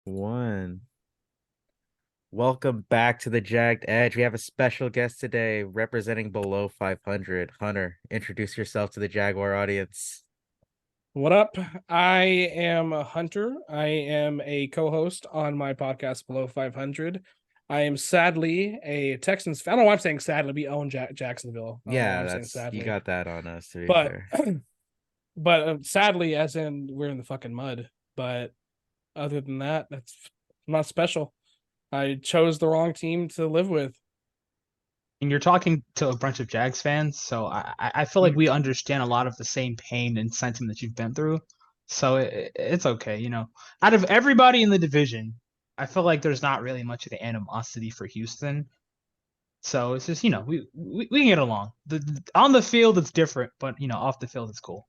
One. Welcome back to the Jagged Edge. We have a special guest today representing below 500. Hunter, introduce yourself to the Jaguar audience. What up? I am a hunter. I am a co-host on my podcast Below 500. I am sadly a Texans fan. I don't know why I'm saying sadly. We own Jacksonville. I don't know why Yeah, I'm saying that's you sadly. got that on us, to be But fair. sadly, as in we're in the fucking mud. But other than that, that's not special. I chose the wrong team to live with. And you're talking to a bunch of Jags fans, so I feel like we understand a lot of the same pain and sentiment that you've been through. So it's okay, Out of everybody in the division, I feel like there's not really much of the animosity for Houston. So it's just, we can get along. On the field it's different, but off the field it's cool.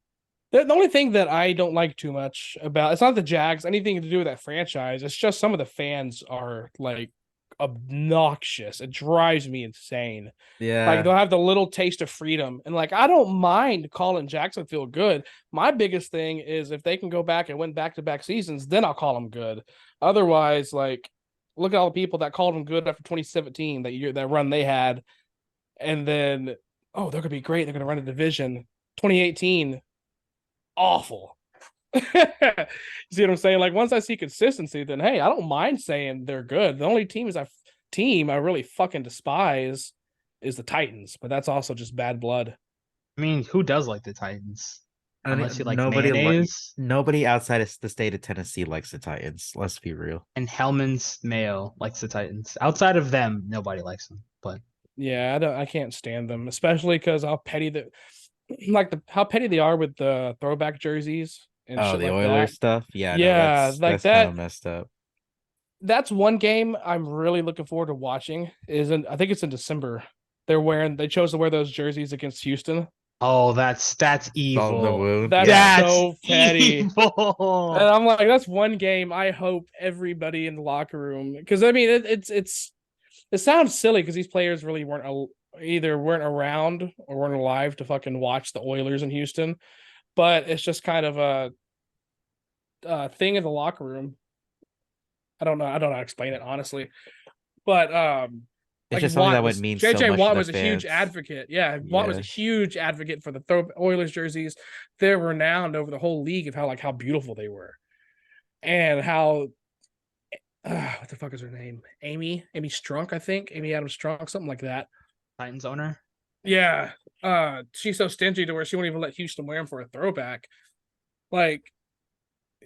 The only thing that I don't like too much about it's not the Jags, anything to do with that franchise. It's just some of the fans are like obnoxious. It drives me insane. Like Yeah. they'll have the little taste of freedom. And like I don't mind calling Jacksonville good. My biggest thing is if they can go back and win back-to-back seasons, then I'll call them good. Otherwise, like look at all the people that called them good after 2017, that run they had, and then they're gonna be great. They're gonna run a division. 2018, awful. You see what I'm saying? Like once I see consistency, then hey, I don't mind saying they're good. The only team I really fucking despise is the Titans, but that's also just bad blood. I mean, who does like the Titans? I Unless mean, you like mayonnaise nobody outside of the state of Tennessee likes the Titans. Let's be real. and Hellman's Mayo likes the Titans. Outside of them, nobody likes them. But Yeah, I can't stand them, especially because how petty they are with the throwback jerseys and Oh, shit the like Oilers that. stuff. Yeah, no, Yeah, like that's kind that. of messed up. That's one game I'm really looking forward to watching. I think it's in December. They chose to wear those jerseys against Houston. oh, that's Salt in the evil. wound. That's Yeah. That's so petty. And evil. I'm like, that's one game I hope everybody in the locker room, because I mean, it sounds silly because these players really weren't around or weren't alive to fucking watch the Oilers in Houston, but it's just kind of a thing in the locker room. I don't know how to explain it honestly, but It's like just something that Watt would was mean so JJ much to Watt the was a huge fans. advocate. Yeah, Watt was a Yeah. huge advocate for the Oilers jerseys. They're renowned over the whole league of how beautiful they were, and how what the fuck is her name? Amy Strunk, I think. Amy Adams Strunk, something like that. Titans owner. Yeah. She's so stingy to where she won't even let Houston wear them for a throwback. Like,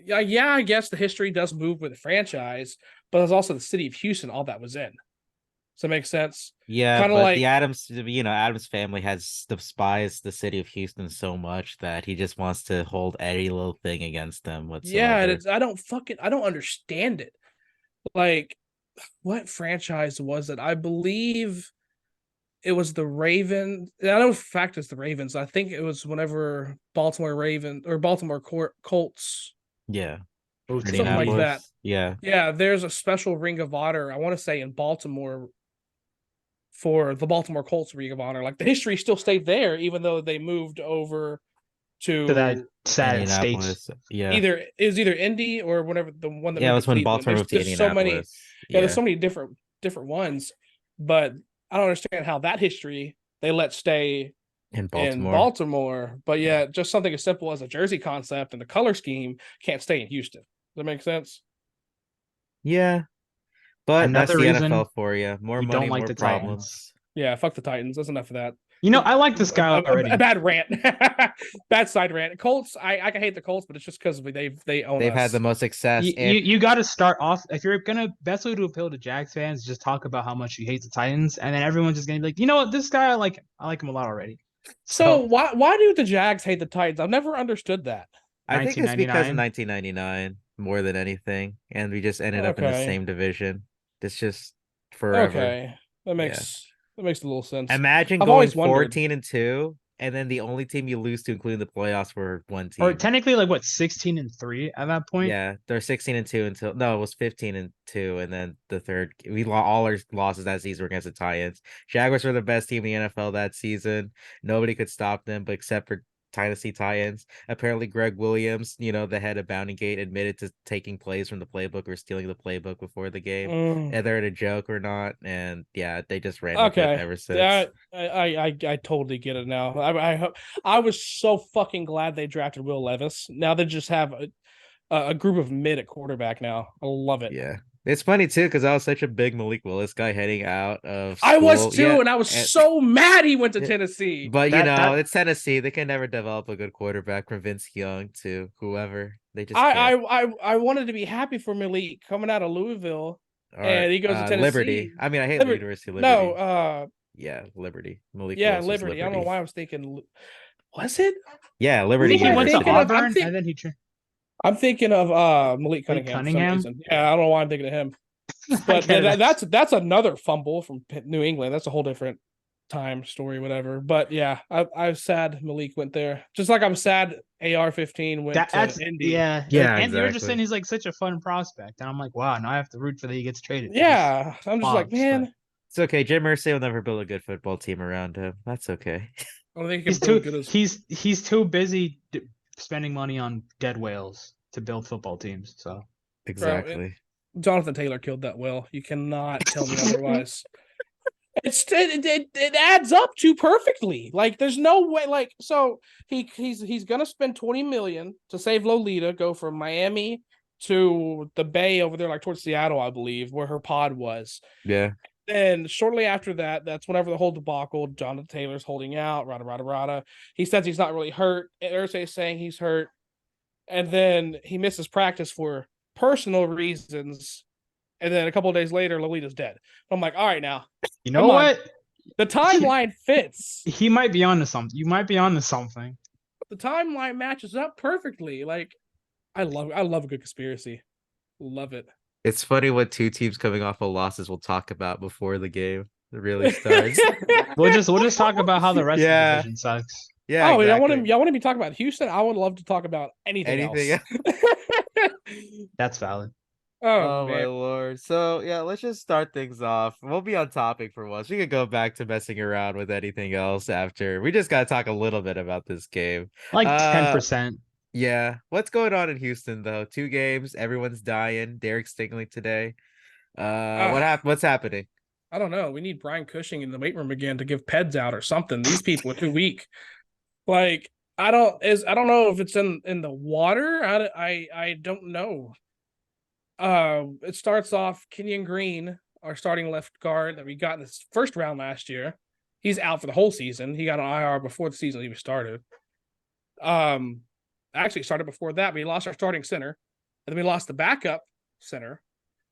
yeah, I guess the history does move with the franchise, but there's also the city of Houston, all that was in. Does that make sense? Yeah, Kind of but the like, Adams family has despised the city of Houston so much that he just wants to hold any little thing against them yeah, whatsoever. I don't understand it. Like, what franchise was it? I believe it was the Ravens. I know for fact it's the Ravens. I think it was whenever Baltimore Colts, Yeah. Boots something like baby. that. Indianapolis. Yeah. Yeah, there's a special Ring of Honor, I want to say in Baltimore, for the Baltimore Colts Ring of Honor. Like the history still stayed there, even though they moved over To that to sad state. Indianapolis. Yeah. either Indy or whatever, the one that Yeah, it moved to was when Cleveland. Baltimore moved to There's so many, Indianapolis. yeah, there's Yeah. so many different ones, but I don't understand how that history they let stay In in Baltimore. Baltimore, but Yeah. yeah, just something as simple as a jersey concept and the color scheme can't stay in Houston. Does that make sense? Yeah. But that's Another the reason NFL for you. More you don't money, like more the Titans. problems. Yeah, fuck the Titans. That's enough of that. I like this guy A already. bad rant, bad side rant. Colts. I can hate the Colts, but it's just because they own They've had us. the most success. You got to start off if you're gonna best way to appeal to Jags fans, just talk about how much you hate the Titans, and then everyone's just gonna be like, you know what, this guy I like him a lot already. So So why do the Jags hate the Titans? I've never understood that. I think it's because of 1999. 1999 more than anything, and we just ended up in the Okay, same division. It's just forever. okay, that Yeah. makes a little sense. Imagine I've going always wondered. 14-2, and then the only team you lose to, including the playoffs, were one Or team. technically like what 16-3 at that point. Yeah, they're 16-2 until no, it was 15-2, and then the third all our losses that season were against the Titans. Jaguars were the best team in the NFL that season. Nobody could stop them, but except for Tennessee Titans. Apparently, Greg Williams, the head of Bounty Gate, admitted to taking plays from the playbook or stealing the playbook before the game, whether it a joke or not. And yeah, they just ran with it ever since. I totally get it now. I was so fucking glad they drafted Will Levis. Now they just have a group of mid at quarterback now. I love it. Yeah. It's funny too because I was such a big Malik Willis guy heading out of school. I was too, and I was so mad he went to Tennessee. But it's Tennessee. They can never develop a good quarterback from Vince Young to whoever. They just I wanted to be happy for Malik coming out of Louisville, and he goes to Tennessee. Liberty. I mean, I hate the University of Liberty. No, Liberty. Malik yeah, Willis Liberty. I don't know why I was thinking. Was it? Yeah, Liberty. He went to Auburn, and then he. I'm thinking of Malik Cunningham. Yeah, I don't know why I'm thinking of him. But that's another fumble from New England. That's a whole different time story, whatever. But yeah, I'm sad Malik went there. Just like I'm sad AR-15 went to Indy. Yeah, and exactly. You were just saying he's like such a fun prospect, and I'm like, wow, now I have to root for that he gets traded. Yeah, I'm just like, man, it's okay. Jim Irsay will never build a good football team around him. That's okay. I don't think he's too busy spending money on dead whales to build football teams. So exactly. Jonathan Taylor killed that whale. You cannot tell me otherwise. It adds up too perfectly. Like there's no way. Like so he's gonna spend $20 million to save Lolita, go from Miami to the Bay over there, like towards Seattle, I believe, where her pod was. Yeah. And shortly after that, that's whenever the whole debacle, Jonathan Taylor's holding out, rada. He says he's not really hurt. Irsay's saying he's hurt. And then he misses practice for personal reasons. And then a couple of days later, Lolita's dead. I'm like, all right, now. You know what? The timeline fits. He might be onto something. You might be onto something. The timeline matches up perfectly. Like, I love a good conspiracy. Love it. It's funny what two teams coming off of losses we'll talk about before the game really starts. We'll just talk about how the rest of the division sucks. Yeah. Oh, exactly. y'all want to be talking about Houston? I would love to talk about anything else. That's valid. Oh my lord. So yeah, let's just start things off. We'll be on topic for once. We could go back to messing around with anything else after. We just gotta talk a little bit about this game. Like 10%. Yeah. What's going on in Houston though? 2 games, everyone's dying. Derek Stingley today. What's happening? I don't know. We need Brian Cushing in the weight room again to give peds out or something. These people are too weak. Like I don't know if it's in the water. I don't know. It starts off Kenyon Green, our starting left guard that we got in this first round last year. He's out for the whole season. He got an IR before the season even started. Actually started before that. We lost our starting center, and then we lost the backup center.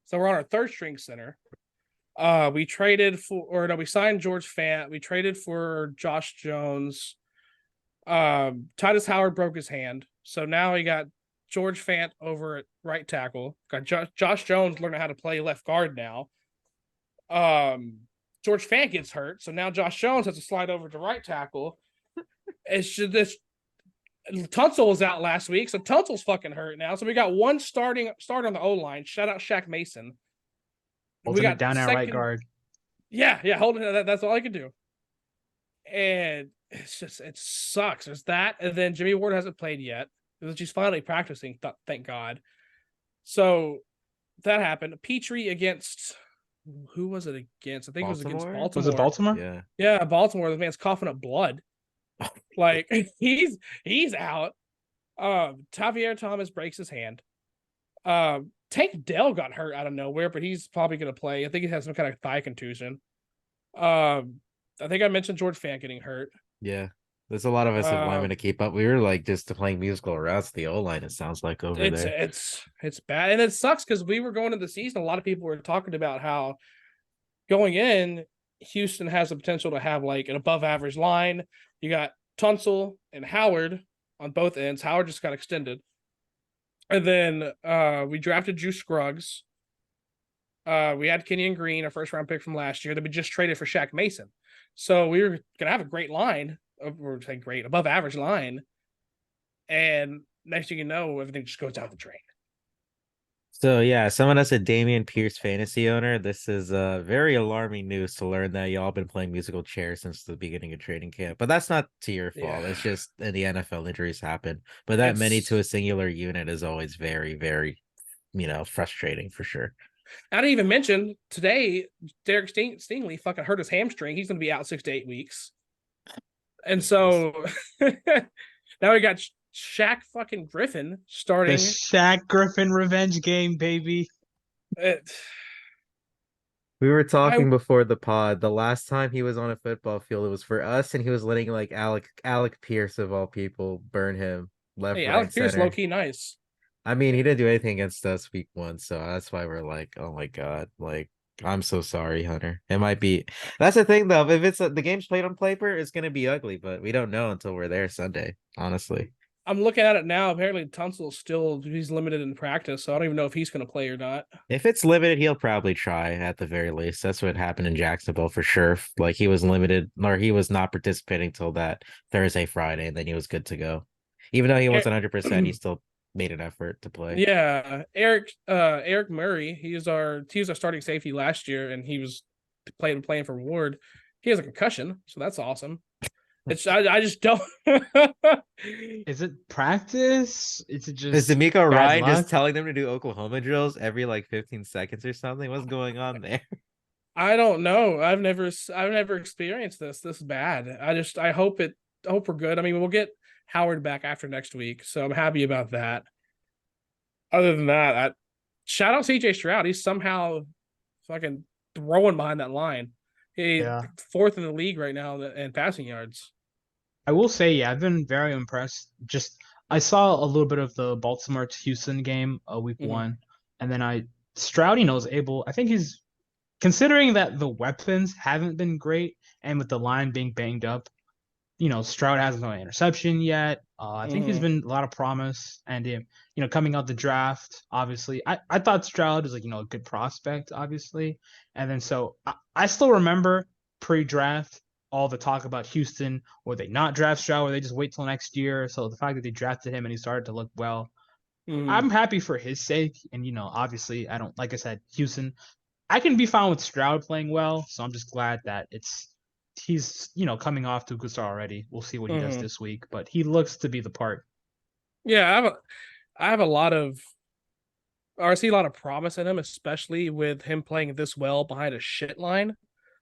So we're on our third string center. We signed George Fant. We traded for Josh Jones. Titus Howard broke his hand, so now we got George Fant over at right tackle. Got Josh Jones learning how to play left guard now. George Fant gets hurt, so now Josh Jones has to slide over to right tackle. It's just this. Tunsil was out last week, so Tunsil's fucking hurt now. So we got one starter on the O line. Shout out Shaq Mason. We got down at right guard. Yeah, holding that's all I can do. And it sucks. There's that, and then Jimmy Ward hasn't played yet. She's finally practicing, thank God. So that happened. Petrie against who was it against? I think Baltimore? It was against Baltimore. Was it Baltimore? Yeah, Baltimore. The man's coughing up blood. Like he's out. Tavier Thomas breaks his hand. Tank Dell got hurt out of nowhere, but he's probably gonna play. I think he has some kind of thigh contusion. I think I mentioned George Fant getting hurt. Yeah. There's a lot of us linemen to keep up. We were like just playing musical routes. The O-line, it sounds like over there. It's bad. And it sucks because we were going into the season. A lot of people were talking about how going in, Houston has the potential to have like an above average line. You got Tunsil and Howard on both ends. Howard just got extended. And then we drafted Juice Scruggs. We had Kenyon Green, a first round pick from last year that we just traded for Shaq Mason. So we were going to have a great line. Or say great, above average line. And next thing you know, everything just goes down the drain. So yeah, someone that's a Damian Pierce fantasy owner. This is very alarming news to learn that y'all been playing musical chairs since the beginning of training camp. But that's not to your fault. Yeah, It's just in the NFL injuries happen. But that many to it's. a singular unit is always very, very, frustrating for sure. I didn't even mention today. Derek Stingley fucking hurt his hamstring. He's going to be out 6 to 8 weeks. And so now we got Shaq fucking Griffin starting. The Shaq Griffin revenge game, baby. We were talking before the pod. The last time he was on a football field, it was for us, and he was letting like Alec Pierce of all people burn him left, Hey, right, Alec Pierce, center. low key nice. I mean, he didn't do anything against us week 1, so that's why we're like, oh my god, like I'm so sorry, Hunter. It might be. That's the thing, though. If it's the game's played on paper, it's gonna be ugly, but we don't know until we're there Sunday. Honestly, I'm looking at it now. Apparently, Tunsil's he's limited in practice, so I don't even know if he's going to play or not. if it's limited, he'll probably try at the very least. That's what happened in Jacksonville for sure. Like he was limited, or he was not participating till that Thursday, Friday, and then he was good to go. Even though he wasn't 100%, he still made an effort to play. Yeah, Eric Murray. He was our starting safety last year, and he was playing for Ward. He has a concussion, so that's awesome. It's I just don't. Is it practice? Is it just Is D'Amico Ryan luck? just telling them to do Oklahoma drills every like 15 seconds or something? What's going on there? I don't know. I've never experienced this bad. I hope we're good. I mean, we'll get Howard back after next week, so I'm happy about that. Other than that, shout out CJ Stroud. He's somehow fucking throwing behind that line. He's fourth in the league right now in passing yards. I will say, yeah, I've been very impressed. I saw a little bit of the Baltimore to Houston game, week 1, and then Stroud, was able. I think he's considering that the weapons haven't been great, and with the line being banged up, Stroud hasn't thrown an interception yet. I think he's been a lot of promise, and coming out the draft, obviously, I thought Stroud was like a good prospect, obviously, and then so I still remember pre-draft all the talk about Houston, or they not draft Stroud, or they just wait till next year. So the fact that they drafted him and he started to look well, I'm happy for his sake. And obviously, I don't, like I said, Houston, I can be fine with Stroud playing well. So I'm just glad that he's coming off to a good start already. We'll see what he does this week, but he looks to be the part. Yeah, I see a lot of promise in him, especially with him playing this well behind a shit line.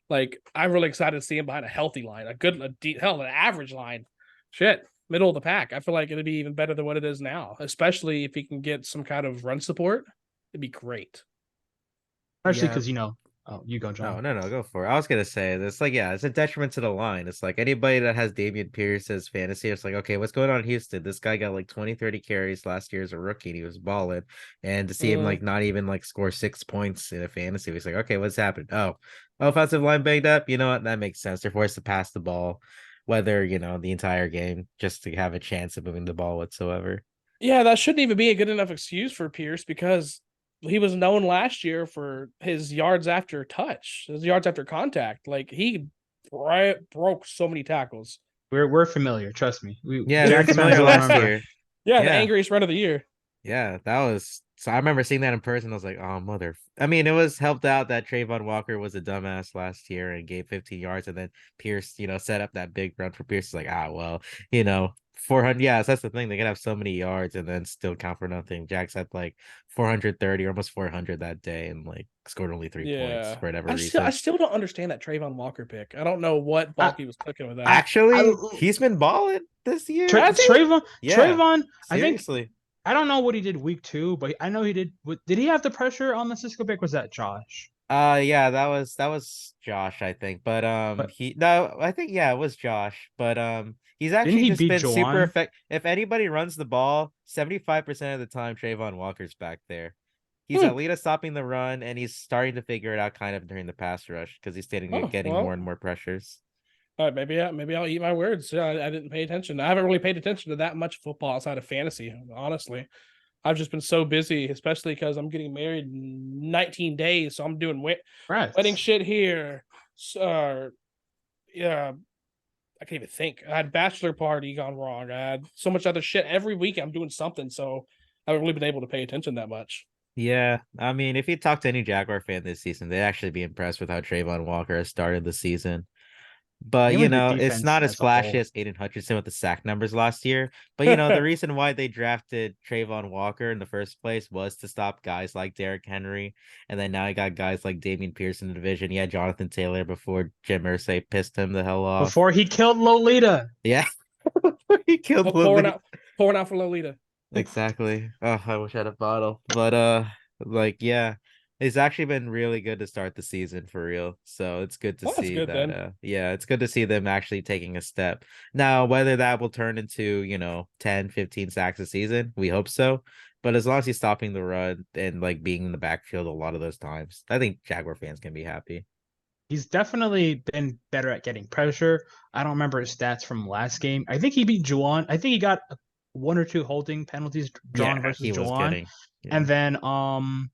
Like, I'm really excited to see him behind a healthy line, an average line. Shit, middle of the pack. I feel like it'd be even better than what it is now, especially if he can get some kind of run support. It'd be great. Especially because, you go, Jon. No, go for it. I was gonna say this, like, yeah, it's a detriment to the line. It's like anybody that has Dameon Pierce as fantasy, it's like, okay, what's going on in Houston? This guy got like 20, 30 carries last year as a rookie, and he was balling. And to see him like not even like score 6 points in a fantasy, it's like, okay, what's happened? Oh, offensive line banged up. You know what? That makes sense. They're forced to pass the ball, whether the entire game, just to have a chance of moving the ball whatsoever. Yeah, that shouldn't even be a good enough excuse for Pierce, because he was known last year for his yards after touch, his yards after contact. Like, he broke so many tackles. We're familiar, trust me. They're familiar last year. Yeah, the angriest run of the year. Yeah, that was. So I remember seeing that in person. I was like, oh, mother. I mean, it was helped out that Trayvon Walker was a dumbass last year and gave 15 yards. And then Pierce, set up that big run for Pierce. It's like, 400. Yeah, so that's the thing. They can have so many yards and then still count for nothing. Jax had like 430, almost 400 that day, and like scored only 3 points for whatever reason. I still don't understand that Trayvon Walker pick. I don't know what Balky was cooking with that. Actually, he's been balling this year. Trayvon, seriously. I don't know what he did week 2, but I know he did. Did he have the pressure on the Cisco pick? Was that Josh? Yeah, that was Josh, I think. But I think it was Josh. But he's actually just been super effective. If anybody runs the ball, 75% of the time Trayvon Walker's back there. He's at least stopping the run, and he's starting to figure it out kind of during the pass rush because he's getting more and more pressures. All right, maybe I'll eat my words. Yeah, I didn't pay attention. I haven't really paid attention to that much football outside of fantasy, honestly. I've just been so busy, especially because I'm getting married in 19 days. So I'm doing wedding shit here. Yeah, I can't even think. I had a bachelor party gone wrong. I had so much other shit every week. I'm doing something. So I haven't really been able to pay attention that much. Yeah, I mean, if you talk to any Jaguar fan this season, they'd actually be impressed with how Trayvon Walker has started the season. But Mainly the it's defense not as as a flashy whole. as Aiden Hutchinson with the sack numbers last year. But the reason why they drafted Trayvon Walker in the first place was to stop guys like Derrick Henry, and then now you got guys like Damian Pierce in the division. He had Jonathan Taylor before Jim Irsay pissed him the hell off. Before he killed Lolita. Yeah, he killed pouring out for Lolita. Exactly. Oh, I wish I had a bottle. But like yeah, it's actually been really good to start the season for real. So it's good to Well, that's see good that then. yeah, it's good to see them actually taking a step. Now, whether that will turn into, 10, 15 sacks a season, we hope so. But as long as he's stopping the run and like being in the backfield a lot of those times, I think Jaguar fans can be happy. He's definitely been better at getting pressure. I don't remember his stats from last game. I think he beat Juwan. I think he got one or two holding penalties, John Yeah, versus he was Juwan. getting. Yeah. And then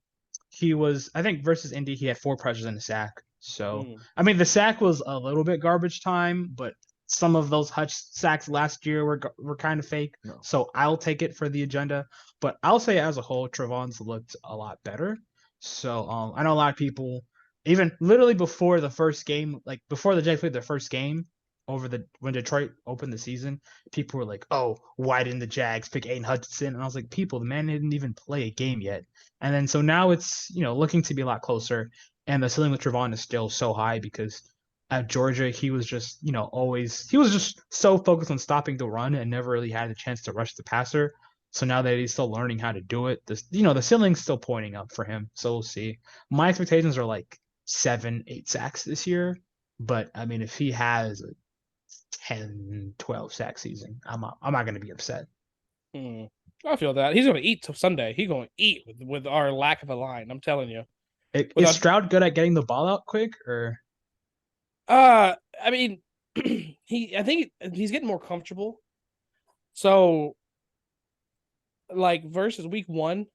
he was, I think, versus Indy, he had 4 pressures and a sack. So I mean the sack was a little bit garbage time, but some of those Hutch sacks last year were kind of fake. No. So I'll take it for the agenda. But I'll say as a whole, Trevon's looked a lot better. So I know a lot of people, even literally before the first game, like before the Jags played their first game when Detroit opened the season, people were like, "Oh, why didn't the Jags pick Aiden Hutchinson?" And I was like, "People, the man didn't even play a game yet." And then so now it's looking to be a lot closer, and the ceiling with Trevon is still so high because at Georgia he was just he was just so focused on stopping the run and never really had a chance to rush the passer. So now that he's still learning how to do it, the ceiling's still pointing up for him. So we'll see. My expectations are like 7, 8 sacks this year, but I mean if he has a 10, 12 sack season, I'm not going to be upset. I feel that he's going to eat till Sunday. He's going to eat with our lack of a line. I'm telling you. Is Stroud good at getting the ball out quick, or? I mean, I think he's getting more comfortable. So, like versus week 1,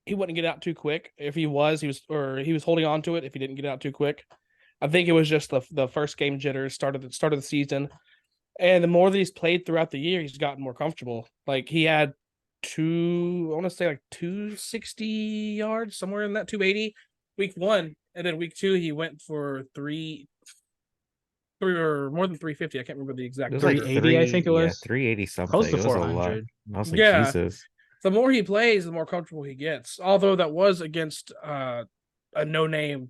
he wouldn't get out too quick. If he was holding on to it if he didn't get out too quick. I think it was just the first game jitters started the season. And the more that he's played throughout the year, he's gotten more comfortable. Like he had I want to say like 260 yards, somewhere in that 280 week 1. And then week 2, he went for three or more than 350. I can't remember the exact. It was number. like 380, I think it was. 380 something. Close to It was a lot. 400. I was like, Yeah. Jesus. The more he plays, the more comfortable he gets. Although that was against a no-name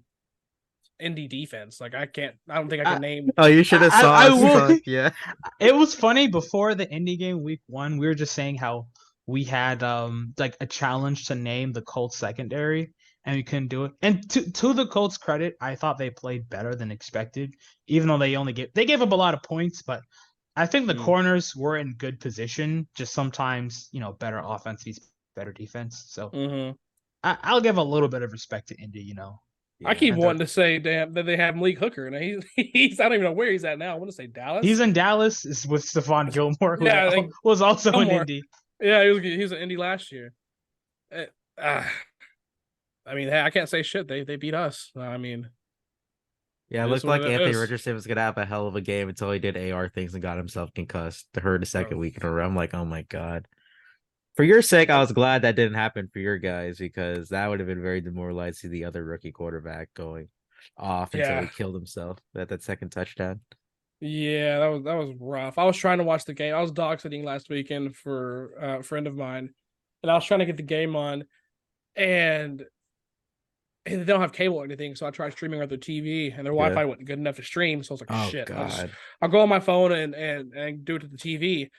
Indy defense. Like I don't think I can name. Oh, you should have saw I us. will. Yeah. It was funny before the Indy game week 1. We were just saying how we had like a challenge to name the Colts secondary and we couldn't do it. And to the Colts' credit, I thought they played better than expected, even though they gave up a lot of points, but I think the corners were in good position. Just sometimes, better offense beats better defense. So I'll give a little bit of respect to Indy, Yeah. I keep wanting to say, damn, that they have Malik Hooker, and he's I don't even know where he's at now. I want to say Dallas. He's in Dallas. Is with Stephon Gilmore, who was also in Indy. Yeah, he was in Indy last year. I mean, hey, I can't say shit. They beat us. I mean, yeah, it looked like Anthony Richardson was gonna have a hell of a game until he did AR things and got himself concussed to hurt a second week in a row. I'm like, oh my god. For your sake, I was glad that didn't happen for your guys because that would have been very demoralizing to see the other rookie quarterback going off until he killed himself at that second touchdown. Yeah, that was rough. I was trying to watch the game. I was dog sitting last weekend for a friend of mine, and I was trying to get the game on, and they don't have cable or anything, so I tried streaming on their TV, and their Wi-Fi wasn't good enough to stream. So I was like, oh, shit, God. I'll go on my phone and do it to the TV,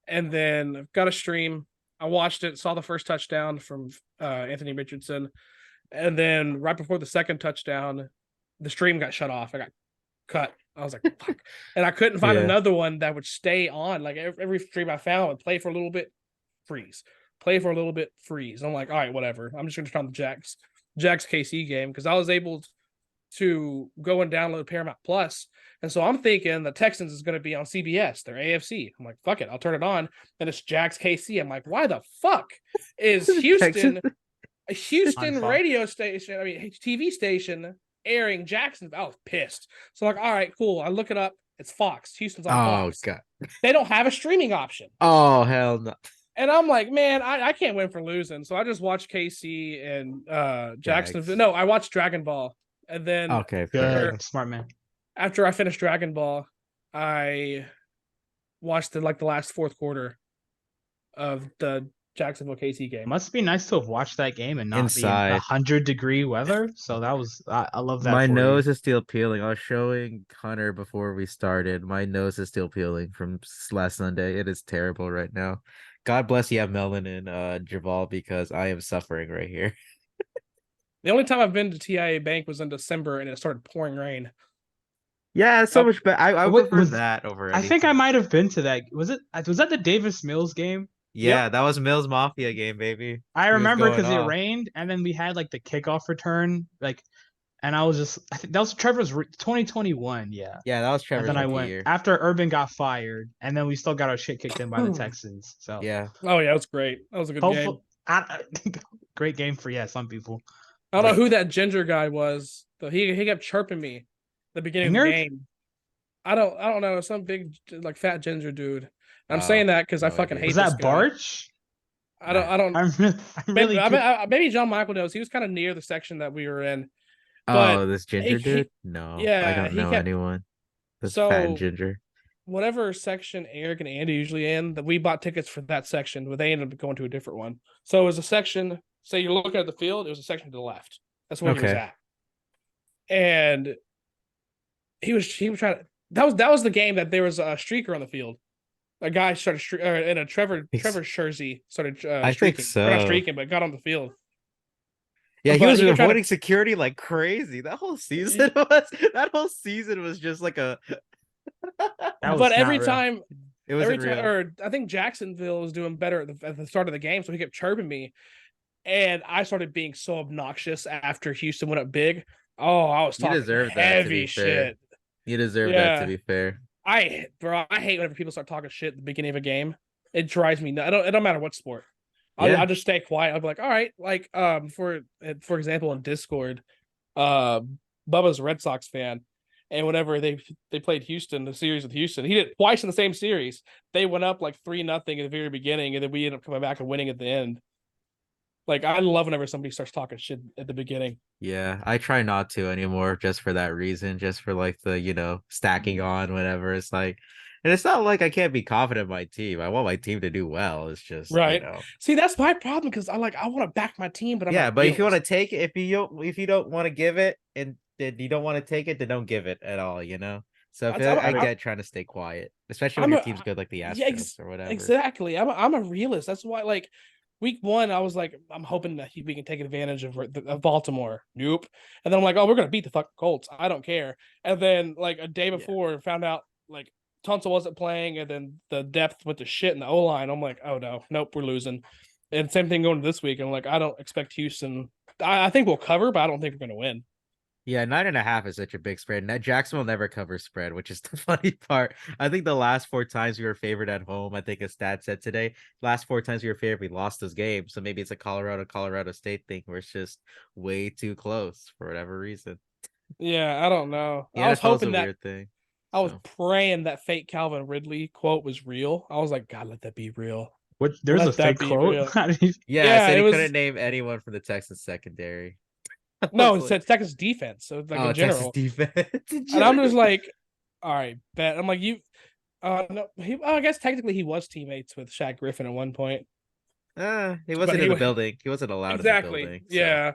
and then I've got a stream. I watched it, saw the first touchdown from Anthony Richardson, and then right before the second touchdown, the stream got shut off. I got cut. I was like, fuck. And I couldn't find another one that would stay on. Like every stream I found would play for a little bit, freeze. Play for a little bit, freeze. And I'm like, all right, whatever. I'm just going to turn on the Jags KC game because I was able to go and download Paramount Plus. And so I'm thinking the Texans is going to be on CBS. They're AFC. I'm like, fuck it. I'll turn it on. And it's Jags KC. I'm like, why the fuck is Houston, a Houston radio station, TV station airing Jacksonville? I was pissed. So I'm like, all right, cool. I look it up. It's Fox. Houston's on Fox. God. They don't have a streaming option. Oh, hell no. And I'm like, man, I can't win for losing. So I just watched KC and Jacksonville. Jags. No, I watched Dragon Ball. And then Okay, Good, fair. smart man. after I finished Dragon Ball, I watched the last fourth quarter of the Jacksonville KC game. Must be nice to have watched that game and not be in Inside. 100-degree weather. So that was I love that. My for nose you. is still peeling. I was showing Hunter before we started. My nose is still peeling from last Sunday. It is terrible right now. God bless you have Melvin and Javal because I am suffering right here. The only time I've been to TIA Bank was in December and it started pouring rain. Yeah, it's so much better. I would prefer that over I think I anything. might have been to that. Was that the Davis Mills game? Yeah, that was Mills Mafia game, baby. I He was remember going because it off. rained and then we had like the kickoff return, and I was just I think that was Trevor's 2021, yeah. Yeah, that was And Trevor's then I rookie went year. after Urban got fired, and then we still got our shit kicked in by the Texans. So Yeah. Oh yeah, it was great. That was a good game. Great game for some people. I don't know who that ginger guy was, but he kept chirping me at the beginning of the game. I don't know, some big fat ginger dude. I'm saying that because I fucking hate Was this that guy. Barch? I don't. I'm really. Maybe John Michael knows. He was kind of near the section that we were in. Oh, this ginger dude? No, yeah, I don't know anyone. This fat ginger. Whatever section Eric and Andy usually in, that we bought tickets for that section, but they ended up going to a different one. So it was a section. Say you're looking at the field, it was a section to the left. That's where he was at. And he was trying to. That was the game that there was a streaker on the field. A guy started in a Trevor jersey started I streaking. think so. Not streaking, but got on the field. Yeah, he was avoiding security like crazy. That whole season was just like a. But every time, it was real. or I think Jacksonville was doing better at the start of the game, so he kept chirping me, and I started being so obnoxious after Houston went up big. Oh, I was talking heavy shit. You deserve that, to be fair. I hate whenever people start talking shit at the beginning of a game. It drives me nuts. It don't matter what sport. I'll just stay quiet. I'll be like, all right, for example, in Discord, Bubba's a Red Sox fan, and whenever they played Houston, the series with Houston, he did it twice in the same series. They went up 3-0 at the very beginning, and then we ended up coming back and winning at the end. I love whenever somebody starts talking shit at the beginning. Yeah, I try not to anymore just for that reason, just for the, stacking on whatever. It's and it's not like I can't be confident in my team. I want my team to do well. It's just, right. See, that's my problem because I want to back my team, but but if you want to take it, if you don't want to give it and you don't want to take it, then don't give it at all, So I get trying to stay quiet, especially when your team's good like the Astros or whatever. Exactly. I'm a realist. That's why Week 1, I was I'm hoping that we can take advantage of Baltimore. Nope. And then I'm like, oh, we're gonna beat the fucking Colts. I don't care. And then a day before, found out Tunsil wasn't playing, and then the depth with the shit in the O line. I'm like, oh no, nope, we're losing. And same thing going to this week. I'm like, I don't expect Houston. I think we'll cover, but I don't think we're gonna win. Yeah, 9.5 is such a big spread. Jackson will never cover spread, which is the funny part. I think the last 4 times we were favored at home, I think a stat said today, last 4 times we were favored, we lost those games. So maybe it's a Colorado State thing where it's just way too close for whatever reason. Yeah, I don't know. Yeah, I was hoping that weird thing. I was praying that fake Calvin Ridley quote was real. I was like, God, let that be real. There's a fake quote? Yeah, I said he couldn't name anyone from the Texans secondary. No, it said Texas defense. So in general. Texas defense. And I'm just like, all right, bet. I'm like, no, I guess technically he was teammates with Shaq Griffin at one point. He wasn't in the building. He wasn't allowed in the building. So. Yeah.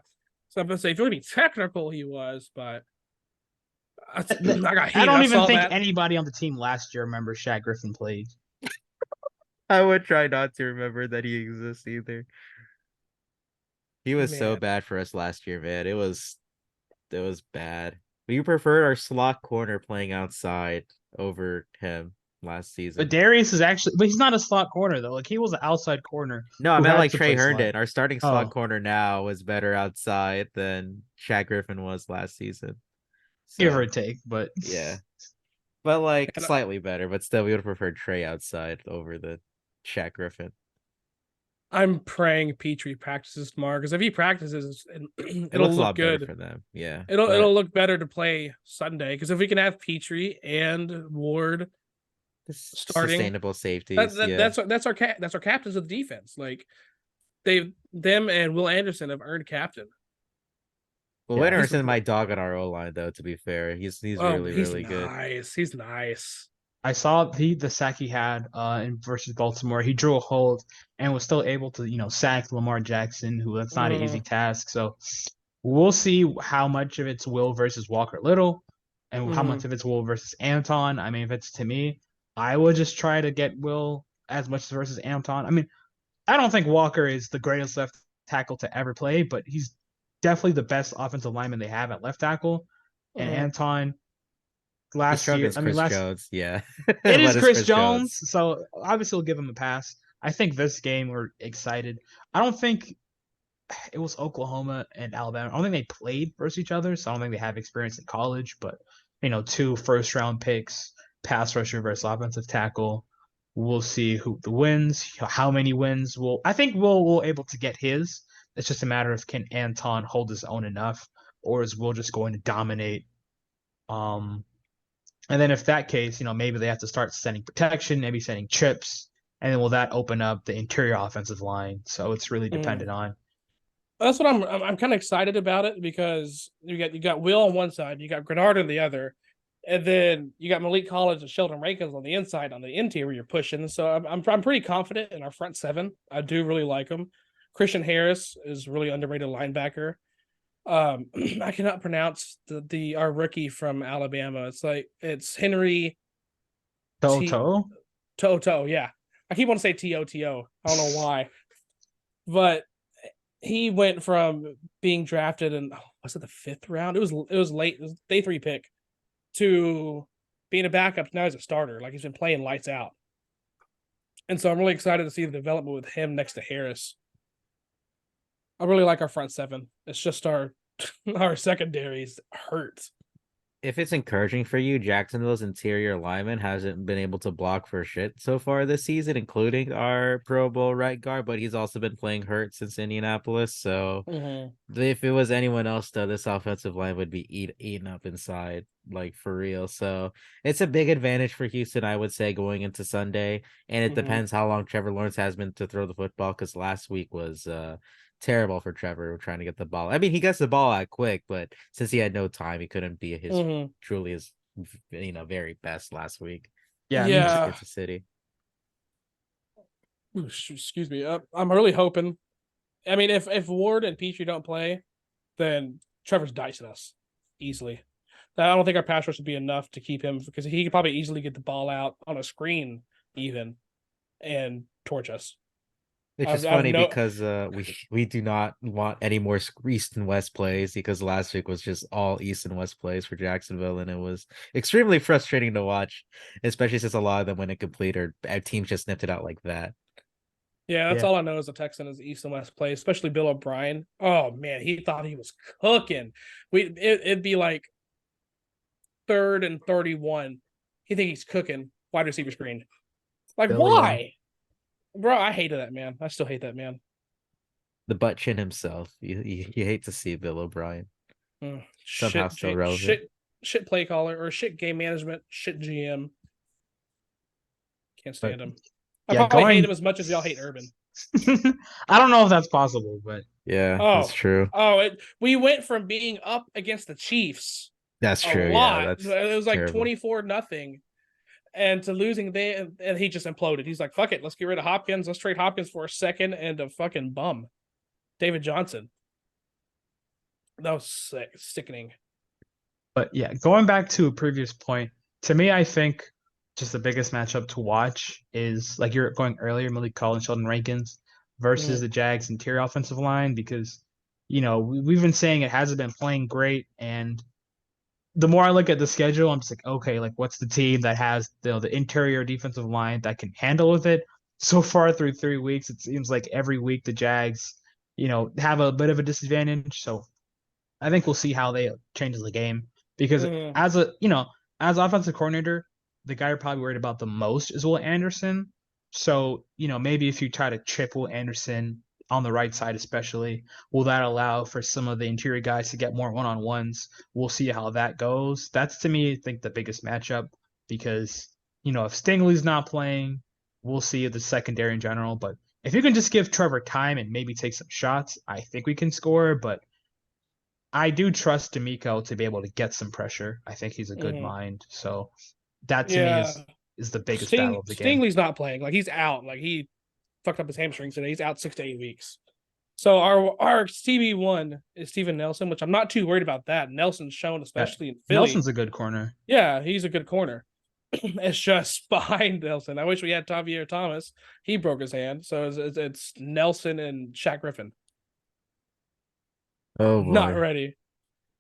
So I'm gonna say if you want to be technical, he was, but I don't even think anybody on the team last year remembers Shaq Griffin played. I would try not to remember that he exists either. He was so bad for us last year, man. It was bad. We preferred our slot corner playing outside over him last season. But Darius is but he's not a slot corner though. He was an outside corner. No, I meant Trey Herndon. Our starting slot corner now was better outside than Shaq Griffin was last season. So, give or take, but yeah. But slightly better, but still we would have preferred Trey outside over the Shaq Griffin. I'm praying Petrie practices tomorrow because if he practices, it'll look good for them. Yeah, it'll look better to play Sunday because if we can have Petrie and Ward starting. Sustainable safeties. That's our captains of the defense. Like them and Will Anderson have earned captain. Well, Anderson my dog on our O line though. To be fair, he's really good. He's nice. I saw the sack he had in versus Baltimore. He drew a hold and was still able to sack Lamar Jackson, who that's not an easy task. So we'll see how much of it's Will versus Walker Little, and how much of it's Will versus Anton. I mean, if it's to me, I would just try to get Will as much versus Anton. I mean, I don't think Walker is the greatest left tackle to ever play, but he's definitely the best offensive lineman they have at left tackle. And Anton last year, Chris Jones, yeah. It is Chris Jones, so obviously we'll give him a pass. I think this game we're excited. I don't think it was Oklahoma and Alabama. I don't think they played versus each other, so I don't think they have experience in college, but 2 first-round picks, pass rusher versus offensive tackle. We'll see who the wins, how many wins. I think we'll able to get his. It's just a matter of can Anton hold his own enough, or is Will just going to dominate? And then if that case, maybe they have to start sending protection, maybe sending chips, and then will that open up the interior offensive line? So it's really dependent on. That's what I'm kind of excited about it, because you got Will on one side, you got Grenard on the other, and then you got Malik Collins and Sheldon Rankins on the inside, on the interior you're pushing. So I'm pretty confident in our front seven. I do really like them. Christian Harris is really underrated linebacker. I cannot pronounce our rookie from Alabama. It's Henry Toto. Yeah, I keep wanting to say Toto. I don't know why, but he went from being drafted in was it the 5th round? It was late. It was day 3 pick to being a backup. Now he's a starter. Like, he's been playing lights out, and so I'm really excited to see the development with him next to Harris. I really like our front seven. It's just our secondaries hurt. If it's encouraging for you, Jacksonville's interior lineman hasn't been able to block for shit so far this season, including our Pro Bowl right guard, but he's also been playing hurt since Indianapolis. So if it was anyone else, though, this offensive line would be eaten up inside, like, for real. So it's a big advantage for Houston, I would say, going into Sunday. And it depends how long Trevor Lawrence has been to throw the football, because last week was terrible for Trevor trying to get the ball. I mean, he gets the ball out quick, but since he had no time, he couldn't be truly his very best last week. Yeah. Kansas City. Excuse me. I'm really hoping. I mean, if Ward and Petrie don't play, then Trevor's dicing us easily. I don't think our pass rush would be enough to keep him, because he could probably easily get the ball out on a screen even and torch us. Which is funny because we do not want any more East and West plays, because last week was just all East and West plays for Jacksonville, and it was extremely frustrating to watch, especially since a lot of them went incomplete or teams just snipped it out like that. Yeah, that's all I know as a Texan is East and West plays, especially Bill O'Brien. Oh man, he thought he was cooking. It'd be like 3rd and 31. He think he's cooking wide receiver screen. Like, Billy, why? Bro, I hated that man. I still hate that man. The butt chin himself. You hate to see Bill O'Brien. Somehow still relevant. Shit play caller, or shit game management, shit GM. Can't stand him. I probably hate him as much as y'all hate Urban. I don't know if that's possible, but yeah, that's true. We went from being up against the Chiefs. That's true. Yeah, it was like 24-0. And to losing and he just imploded. He's like, fuck it, let's get rid of Hopkins. Let's trade Hopkins for a second and a fucking bum. David Johnson. That was sickening. But yeah, going back to a previous point, to me, I think just the biggest matchup to watch is, like you're going earlier, Malik Collins, Sheldon Rankins versus the Jags interior offensive line, because, we've been saying it hasn't been playing great, and the more I look at the schedule, I'm just like, okay, like, what's the team that has the interior defensive line that can handle with it? So far through 3 weeks, it seems like every week the Jags, have a bit of a disadvantage. So I think we'll see how they changes the game, because as offensive coordinator, the guy you're probably worried about the most is Will Anderson. So, maybe if you try to chip Will Anderson on the right side especially, will that allow for some of the interior guys to get more one-on-ones? We'll see how that goes. That's, to me, I think, the biggest matchup, because if Stingley's not playing, we'll see the secondary in general. But if you can just give Trevor time and maybe take some shots, I think we can score. But I do trust D'Amico to be able to get some pressure. I think he's a good mind. So that to me is the biggest battle of the game. Stingley's not playing. Like, he's out. Like, he fucked up his hamstrings today. He's out 6 to 8 weeks. So our CB1 is Steven Nelson, which I'm not too worried about that. Nelson's shown, especially in Philly. Nelson's a good corner. Yeah, he's a good corner. It's just behind Nelson. I wish we had Javier Thomas. He broke his hand. So it's Nelson and Shaq Griffin. Oh, boy. Not ready.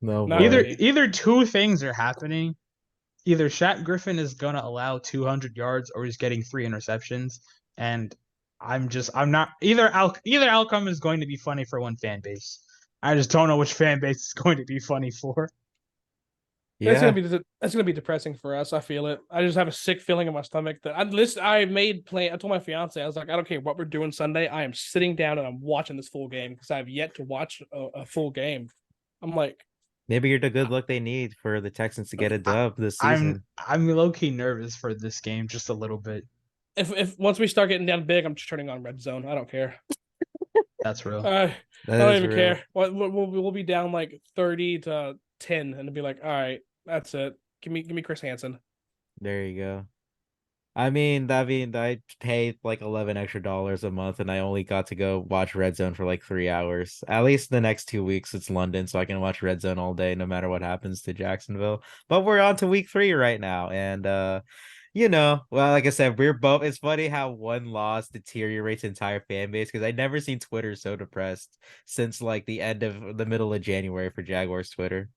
No, either two things are happening. Either Shaq Griffin is gonna allow 200 yards, or he's getting 3 interceptions. And I'm not either outcome is going to be funny for one fan base. I just don't know which fan base is going to be funny for. Yeah, it's gonna be depressing for us. I feel it. I just have a sick feeling in my stomach that I told my fiance, I was like, I don't care what we're doing Sunday. I am sitting down and I'm watching this full game because I have yet to watch a full game. I'm like, maybe you're the good luck they need for the Texans to get a dub this season. I'm low key nervous for this game just a little bit. If once we start getting down big, I'm just turning on Red Zone. I don't care. That's real. I don't even care. We'll be down like 30-10, and it'll be like, all right, that's it. Give me Chris Hansen. There you go. I mean, I paid like $11 extra a month, and I only got to go watch Red Zone for like 3 hours. At least the next 2 weeks, it's London, so I can watch Red Zone all day, no matter what happens to Jacksonville. But we're on to week 3 right now, and well, like I said, we're both. It's funny how one loss deteriorates entire fan base, because I've never seen Twitter so depressed since like the middle of January for Jaguars Twitter.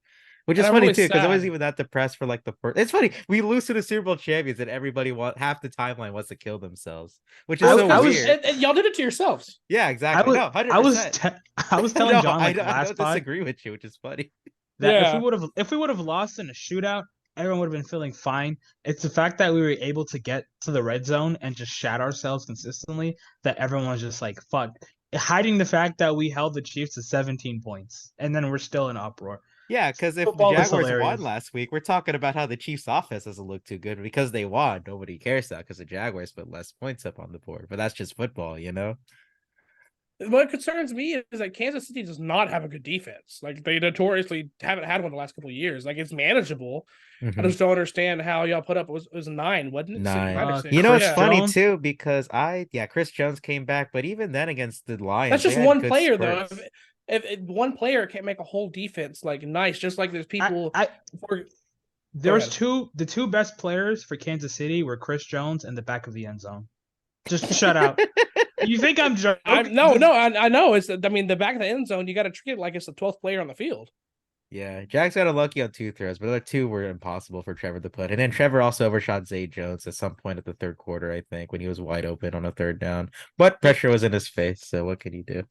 Which is funny too, because I wasn't even that depressed for like the first. It's funny, we lose to the Super Bowl champions, and everybody half the timeline wants to kill themselves, which is so weird. And y'all did it to yourselves. Yeah, exactly. 100%. I was telling John I don't disagree with you, which is funny. That if we would have lost in a shootout, everyone would have been feeling fine. It's the fact that we were able to get to the red zone and just shat ourselves consistently that everyone was just like, fuck. Hiding the fact that we held the Chiefs to 17 points, and then we're still in uproar. Yeah, because if the Jaguars won last week, we're talking about how the Chiefs' offense doesn't look too good because they won. Nobody cares that because the Jaguars put less points up on the board. But that's just football, What concerns me is that Kansas City does not have a good defense. Like, they notoriously haven't had one the last couple of years. Like, it's manageable. I just don't understand how y'all put up. It was 9, wasn't it? 9. It's funny too, because Chris Jones came back, but even then against the Lions, that's just one player spurts. Though. If one player can't make a whole defense like nice, just like there's people. The two best players for Kansas City were Chris Jones and the back of the end zone. Just shut out. You think I'm joking? No, I know. The back of the end zone, you got to treat it like it's the 12th player on the field. Yeah, Jags got unlucky on 2 throws, but the other 2 were impossible for Trevor to put. And then Trevor also overshot Zay Jones at some point at the third quarter, I think, when he was wide open on a 3rd down. But pressure was in his face, so what could he do?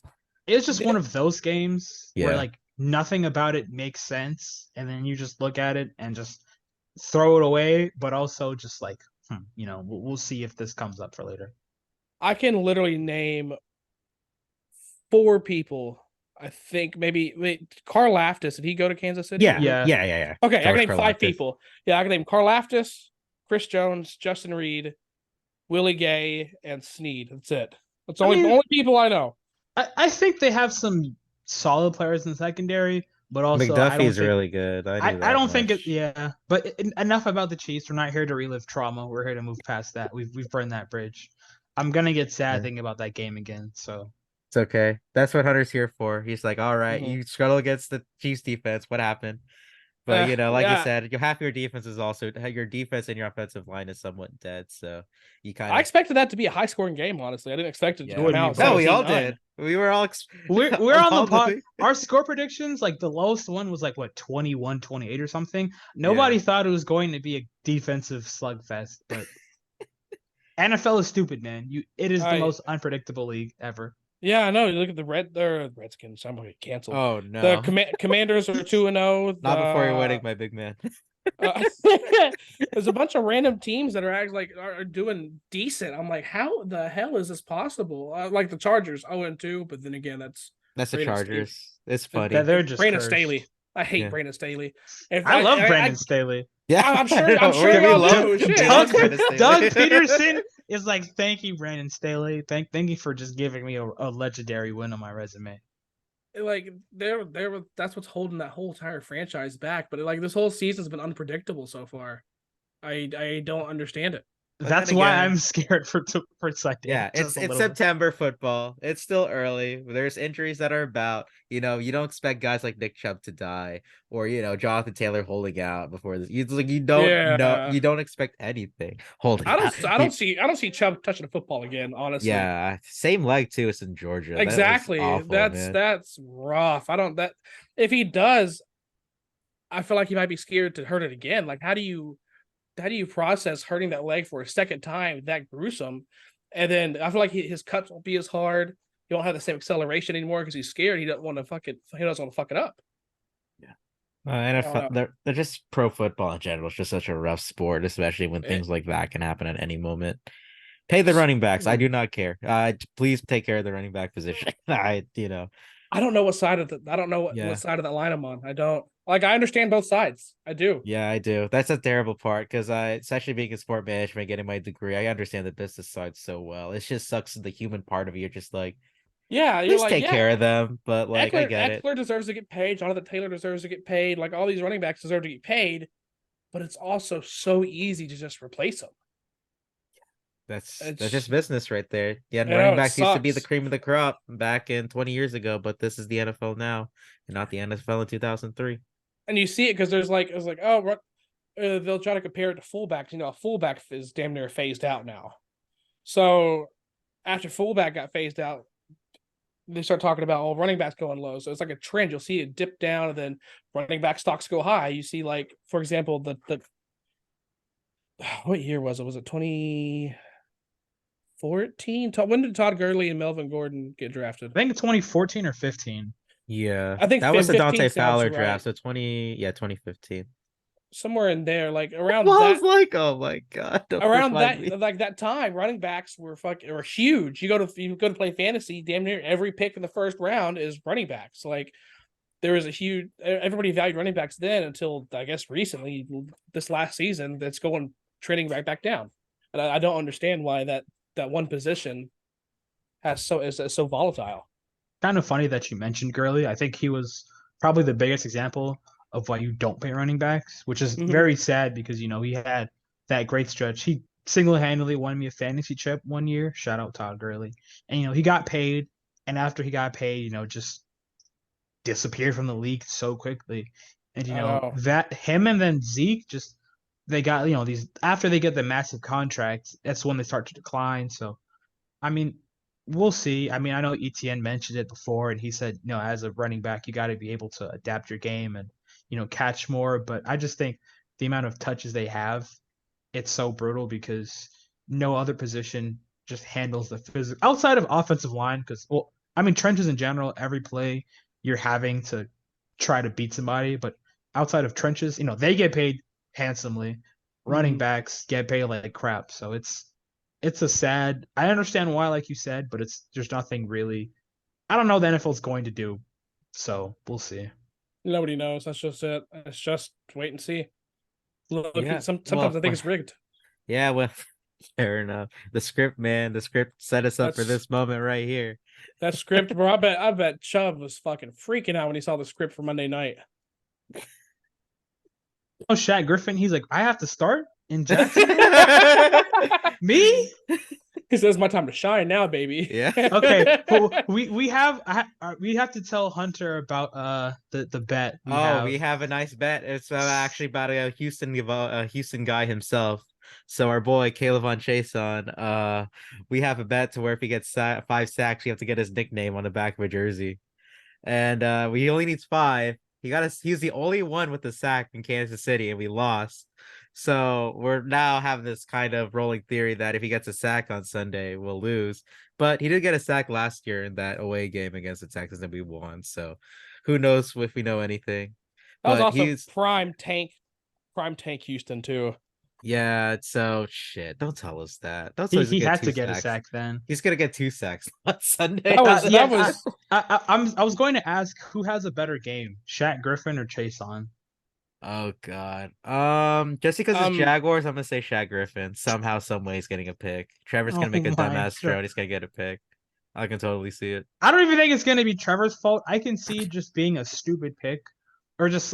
It's just one of those games where like nothing about it makes sense, and then you just look at it and just throw it away, but also just like, we'll see if this comes up for later. I can literally name 4 people. I think maybe Carl Laftis. Did he go to Kansas City? Yeah. Okay, I can name 5 people. Yeah, I can name Carl Laftis, Chris Jones, Justin Reed, Willie Gay, and Snead. That's it. That's the only people I know. I think they have some solid players in the secondary, but also McDuffie's really good. I don't think it. But enough about the Chiefs. We're not here to relive trauma. We're here to move past that. We've burned that bridge. I'm gonna get sad thinking about that game again. So it's okay. That's what Hunter's here for. He's like, all right, you struggle against the Chiefs defense. What happened? But you said, half your defense is also your defense and your offensive line is somewhat dead. So you kind of. I expected that to be a high scoring game. Honestly, I didn't expect it to come out. No, we all did. We were all. We're on the pod. Our score predictions, like the lowest one was like 21-28 or something. Nobody thought it was going to be a defensive slugfest, but NFL is stupid, man. It is the most unpredictable league ever. Yeah, I know. You look at the Redskins. I'm gonna get canceled. Oh no, the Commanders are 2-0. Not before your wedding, my big man. There's a bunch of random teams that are actually are doing decent. I'm like, how the hell is this possible? Like the Chargers 0-2, but then again, that's the Chargers. It's funny. They're just Brandon Staley. I hate Brandon Staley. I love Brandon Staley. Yeah, I'm sure y'all know. Doug Peterson is like, thank you, Brandon Staley. Thank you for just giving me a legendary win on my resume. Like that's what's holding that whole entire franchise back. But like this whole season's been unpredictable so far. I don't understand it. That's why I'm scared for a second. Yeah, it's September football. It's still early. There's injuries that are about. You don't expect guys like Nick Chubb to die, or Jonathan Taylor holding out before this. You don't know. You don't expect anything holding out. I don't see Chubb touching the football again. Honestly. Yeah, same leg too. It's in Georgia. Exactly. Awful, that's rough. If he does, I feel like he might be scared to hurt it again. Like how do you process hurting that leg for a second time that gruesome? And then I feel like his cuts won't be as hard. He won't have the same acceleration anymore because he's scared. He doesn't want to fuck it up. Yeah. NFL, they're just pro football in general. It's just such a rough sport, especially when things like that can happen at any moment. Pay the running backs. I do not care. Please take care of the running back position. I don't know what side of what side of that line I'm on. I don't. Like, I understand both sides. I do. Yeah, I do. That's a terrible part because especially being in sport management, getting my degree, I understand the business side so well. It just sucks the human part of you. You're just like, please take care of them. But like, I get it. Eckler deserves to get paid. Jonathan Taylor deserves to get paid. Like, all these running backs deserve to get paid. But it's also so easy to just replace them. That's just business right there. Yeah, running backs used to be the cream of the crop back in 20 years ago, but this is the NFL now, and not the NFL in 2003. And you see it because they'll try to compare it to fullbacks. A fullback is damn near phased out now. So after fullback got phased out, they start talking about running backs going low. So it's like a trend. You'll see it dip down, and then running back stocks go high. You see, like, for example, the what year was it? Was it 2014? When did Todd Gurley and Melvin Gordon get drafted? I think 2014 or 15. Yeah, I think that was the Dante Fowler draft. So 2015. Somewhere in there, like around that. I was like, oh my god! Around that time, running backs were huge. You go to play fantasy, damn near every pick in the first round is running backs. Like there was everybody valued running backs then until I guess recently, this last season, that's trending right back down. And I don't understand why that one position is so volatile. Kind of funny that you mentioned Gurley. I think he was probably the biggest example of why you don't pay running backs, which is very sad because, he had that great stretch. He single-handedly won me a fantasy chip one year. Shout out Todd Gurley. And, he got paid. And after he got paid, just disappeared from the league so quickly. And, that him and then Zeke they got, these, after they get the massive contracts, that's when they start to decline. So, I mean, we'll see. I mean, I know Etienne mentioned it before, and he said, as a running back, you got to be able to adapt your game and, catch more. But I just think the amount of touches they have, it's so brutal because no other position just handles the physical outside of offensive line. Because, trenches in general, every play you're having to try to beat somebody. But outside of trenches, they get paid handsomely. Running backs get paid like crap. So it's a sad. I understand why, like you said, but there's nothing really. I don't know the NFL's going to do, so we'll see. Nobody knows. That's just it. It's just wait and see. Look, sometimes I think it's rigged. Yeah, well, fair enough. The script set us up for this moment right here. That script, bro. I bet Chubb was fucking freaking out when he saw the script for Monday night. Oh, Shaq Griffin, he's like, I have to start in Jacksonville? Me? He says, my time to shine now, baby. Yeah. Okay. Well, we have to tell Hunter about the bet. We have a nice bet. It's actually about a Houston guy himself. So our boy Caleb Chason, we have a bet to where if he gets 5 sacks, you have to get his nickname on the back of a jersey, and he only needs 5. He's the only one with the sack in Kansas City, and we lost. So we're now having this kind of rolling theory that if he gets a sack on Sunday, we'll lose. But he did get a sack last year in that away game against the Texans, and we won. So who knows if we know anything. That was also prime tank Houston too. Yeah, so shit. Don't tell us that. He had to get a sack then. He's gonna get 2 sacks on Sunday. I was going to ask who has a better game, Shaq Griffin or Chason? Oh God. Just because it's Jaguars, I'm gonna say Shaq Griffin. Somehow, some way, he's getting a pick. Trevor's gonna make a dumbass throw, and he's gonna get a pick. I can totally see it. I don't even think it's gonna be Trevor's fault. I can see just being a stupid pick, or just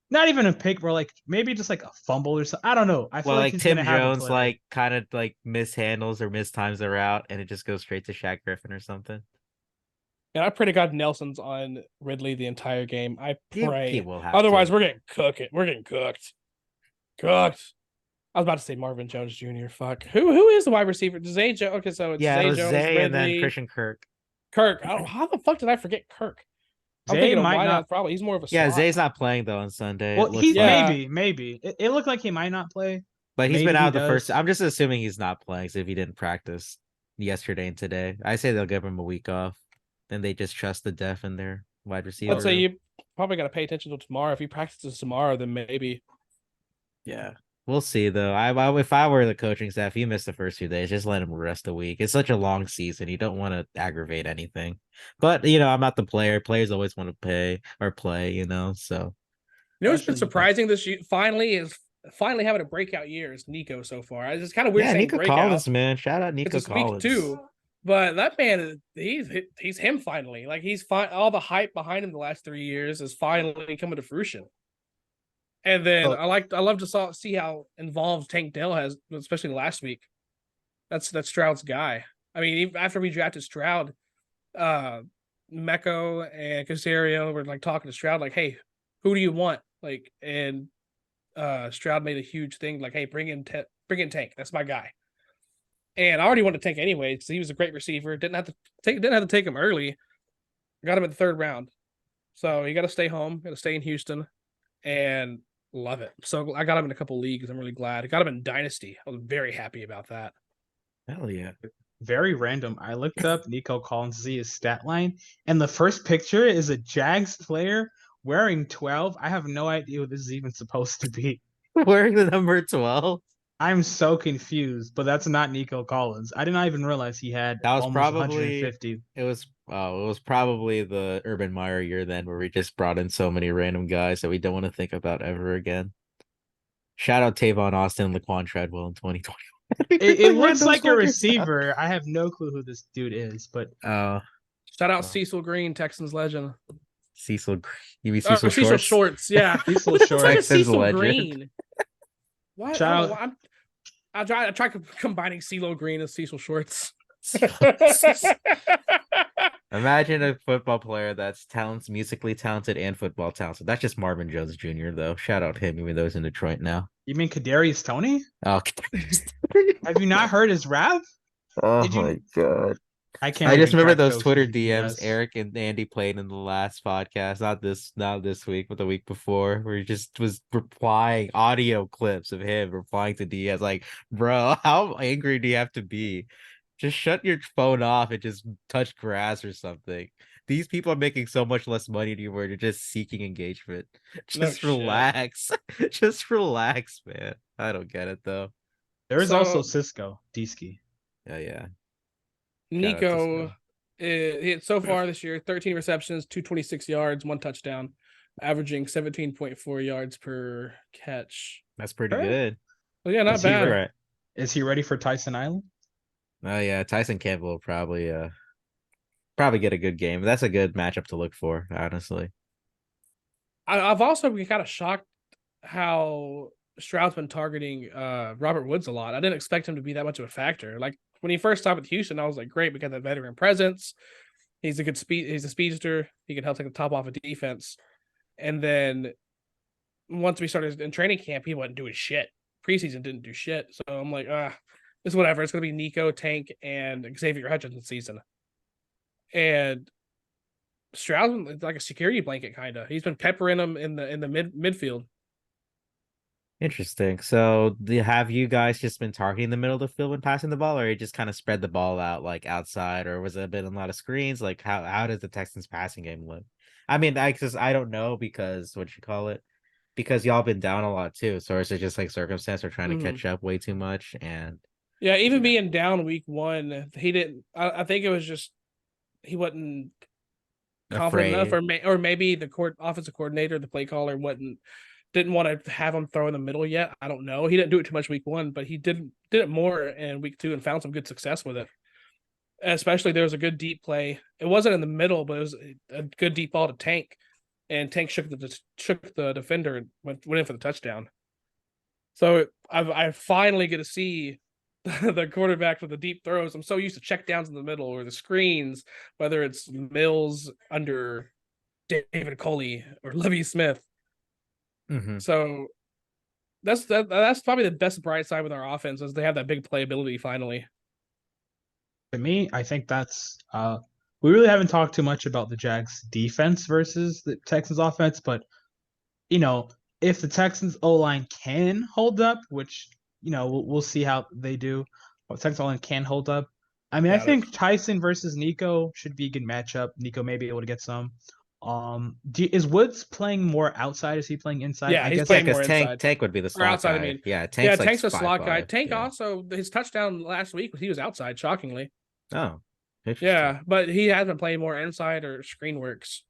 not even a pick, where like maybe just like a fumble or something. I don't know. I feel like he's Tim gonna have a Jones, play. like kind of like mishandles or mistimes a route, and it just goes straight to Shaq Griffin or something. And I pray to God Nelson's on Ridley the entire game. I pray. He will have Otherwise, to. we're getting cooked. We're getting cooked. Cooked. I was about to say Marvin Jones Jr. Fuck. Who is the wide receiver? Zay Jones. Okay, so it's Zay Jones, Zay, Ridley, and then Christian Kirk. How the fuck did I forget Kirk? I'm Zay thinking of might not. Probably he's more of a Yeah, slot. Zay's not playing though on Sunday. Well, he maybe. It looked like he might not play. But he's been out the first. I'm just assuming he's not playing. So if he didn't practice yesterday and today, I say they'll give him a week off. Then they just trust the def in their wide receiver. Let's say you probably got to pay attention to tomorrow. If he practices tomorrow, then maybe. Yeah, we'll see though. If I were the coaching staff, you missed the first 2 days. Just let him rest a week. It's such a long season. You don't want to aggravate anything. But I'm not the player. Players always want to pay or play. So. What's been surprising this year? Finally having a breakout year is Nico so far. It's just kind of weird. Yeah, saying Nico breakout. Collins, man. Shout out Nico Collins. Week 2. But that man, he's him finally. Like he's fine. All the hype behind him the last 3 years is finally coming to fruition. And then I love to see how involved Tank Dell has, especially last week. That's Stroud's guy. I mean, even after we drafted Stroud, Mecco and Casario were like talking to Stroud, like, "Hey, who do you want?" Like, and Stroud made a huge thing, like, "Hey, bring in Tank. That's my guy." And I already wanted Tank anyway because he was a great receiver. Didn't have to take him early. Got him in the 3rd round. So you got to stay home. Got to stay in Houston, and love it. So I got him in a couple leagues. I'm really glad. I got him in Dynasty. I was very happy about that. Hell yeah. Very random. I looked up Nico Collins to see his stat line, and the first picture is a Jags player wearing 12. I have no idea what this is even supposed to be. Wearing the number 12? I'm so confused, but that's not Nico Collins. I did not even realize he had almost 150. It was probably the Urban Meyer year then, where we just brought in so many random guys that we don't want to think about ever again. Shout out Tavon Austin and Laquan Treadwell in 2020. It looks like a receiver. I have no clue who this dude is, but shout out Cecil Green, Texans legend. Cecil Green. You mean Cecil Shorts? Cecil Shorts, yeah. Cecil Shorts. Like Cecil Green. What? Shout out. I tried combining CeeLo Green and Cecil Shorts. Imagine a football player that's musically talented and football talented. That's just Marvin Jones Jr. though. Shout out him, even though he's in Detroit now. You mean Kadarius Toney? Oh, have you not heard his rap? Oh my god! I just remember those Twitter DMs Eric and Andy played in the last podcast, not this week, but the week before, where he just was replying audio clips of him replying to DMs. Like, bro, how angry do you have to be? Just shut your phone off and just touch grass or something. These people are making so much less money than you were. You're just seeking engagement. Just relax. Just relax, man. I don't get it though. There is also Cisco Deesky. Yeah. Nico, so far this year, 13 receptions, 226 yards, 1 touchdown, averaging 17.4 yards per catch. That's pretty good. Well, yeah, not bad. Is he ready for Tyson Island? Oh yeah, Tyson Campbell will probably get a good game. That's a good matchup to look for, honestly. I've also been kind of shocked how Stroud's been targeting Robert Woods a lot. I didn't expect him to be that much of a factor. Like when he first started with Houston, I was like, great, we got that veteran presence. He's a speedster. He can help take the top off of defense. And then once we started in training camp, he wasn't doing shit. Preseason didn't do shit. So I'm like, it's whatever. It's gonna be Nico, Tank, and Xavier Hutchinson season. And Stroud's like a security blanket, kind of. He's been peppering them in the midfield. Interesting. So, have you guys just been targeting the middle of the field when passing the ball, or you just kind of spread the ball out like outside, or was it been a lot of screens? Like, how does the Texans passing game look? I mean, I don't know because because y'all been down a lot too. So is it just like circumstance or trying to catch up way too much? And even being down week 1, he didn't. I think it was just he wasn't confident enough, or maybe the offensive coordinator, the play caller, wasn't didn't want to have him throw in the middle yet. I don't know. He didn't do it too much week 1, but he did it more in week 2 and found some good success with it. Especially there was a good deep play. It wasn't in the middle, but it was a good deep ball to Tank, and Tank shook the defender and went in for the touchdown. So I finally get to see the quarterback with the deep throws. I'm so used to check downs in the middle or the screens, whether it's Mills under David Coley or Lovie Smith. Mm-hmm. So that's probably the best bright side with our offense is they have that big playability finally. To me, I think that's we really haven't talked too much about the Jags defense versus the Texans offense, but if the Texans O-line can hold up, which we'll see how they do. But Texans O-line can hold up. I mean, I think Tyson versus Nico should be a good matchup. Nico may be able to get some. Is Woods playing more outside? Is he playing inside? Yeah, he's playing more inside. Tank would be the slot outside. guy. I mean, Tank's a slot guy. Tank yeah. also his touchdown last week he was outside. Shockingly. Oh, yeah, but he has been playing more inside or screen works.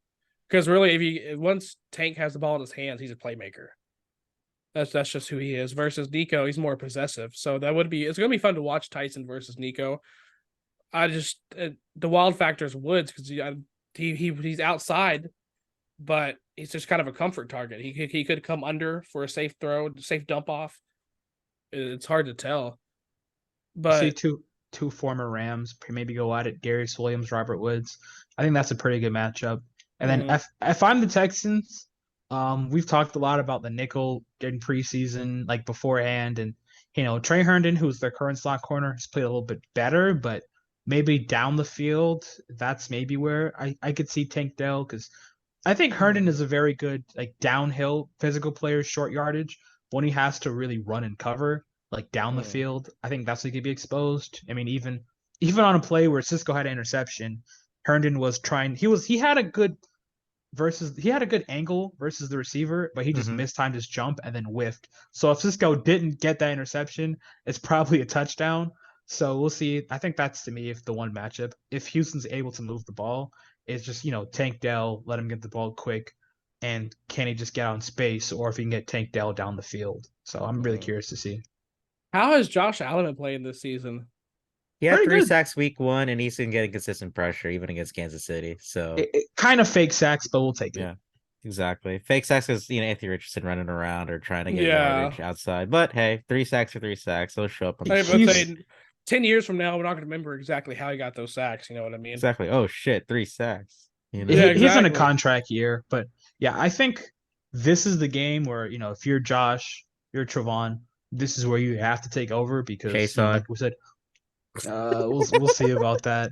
Because really, once Tank has the ball in his hands, he's a playmaker. That's just who he is. Versus Nico, he's more possessive. So it's going to be fun to watch Tyson versus Nico. The wild factor is Woods because he's outside, but he's just kind of a comfort target. He could come under for a safe throw, safe dump off. It's hard to tell. But see two former Rams maybe go at it. Darius Williams, Robert Woods. I think that's a pretty good matchup. And then if I'm the Texans, we've talked a lot about the nickel in preseason, like beforehand, and Trey Herndon, who's their current slot corner, has played a little bit better, but maybe down the field, that's maybe where I could see Tank Dell, because I think Herndon is a very good like downhill physical player, short yardage. When he has to really run and cover like down the field, I think that's when he could be exposed. I mean, even on a play where Cisco had an interception, Herndon was trying. He had a good angle versus the receiver, but he just mistimed his jump and then whiffed. So if Cisco didn't get that interception, it's probably a touchdown. So we'll see. I think that's, to me, if the one matchup. If Houston's able to move the ball, it's just, Tank Dell, let him get the ball quick, and can he just get out in space, or if he can get Tank Dell down the field. So I'm really curious to see. How has Josh Allen been playing this season? He had 3 sacks week 1, and he's been getting consistent pressure even against Kansas City. So it kind of fake sacks, but we'll take it. Yeah, exactly. Fake sacks is Anthony Richardson running around or trying to get yardage outside. But hey, 3 sacks are 3 sacks. They'll show up on the field. 10 years from now, we're not going to remember exactly how he got those sacks. You know what I mean? Exactly. Oh shit, 3 sacks. Yeah, exactly. He's in a contract year, but yeah, I think this is the game where if you're Josh, you're Trevon, this is where you have to take over because like we said, we'll see about that.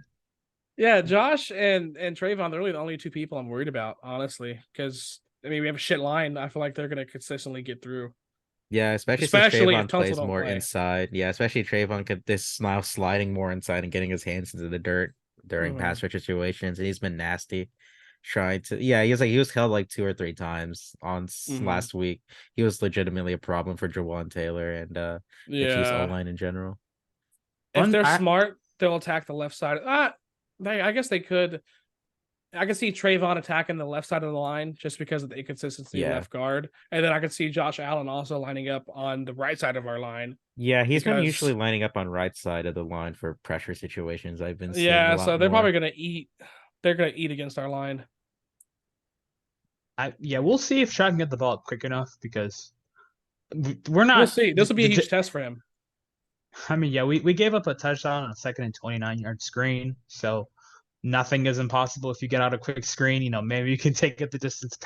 Yeah, Josh and Trayvon, they're really the only 2 people I'm worried about, honestly, because we have a shit line. I feel like they're going to consistently get through. Yeah, especially since Trayvon plays more inside. Yeah, especially Trayvon could this now sliding more inside and getting his hands into the dirt during pass rush situations, and he's been nasty. Trying to he was held like 2 or 3 times on last week. He was legitimately a problem for Jawan Taylor and the Chiefs O-line in general. If they're smart, they'll attack the left side. I guess they could. I could see Trayvon attacking the left side of the line just because of the inconsistency left guard. And then I could see Josh Allen also lining up on the right side of our line. Yeah, he's been usually lining up on right side of the line for pressure situations. I've been seeing so they're probably going to eat. They're going to eat against our line. We'll see if Shaq can get the ball quick enough because we're not. We'll see. This will be a huge test for him. I mean, we gave up a touchdown on a 2nd and 29-yard screen, so nothing is impossible if you get out a quick screen. Maybe you can take it the distance.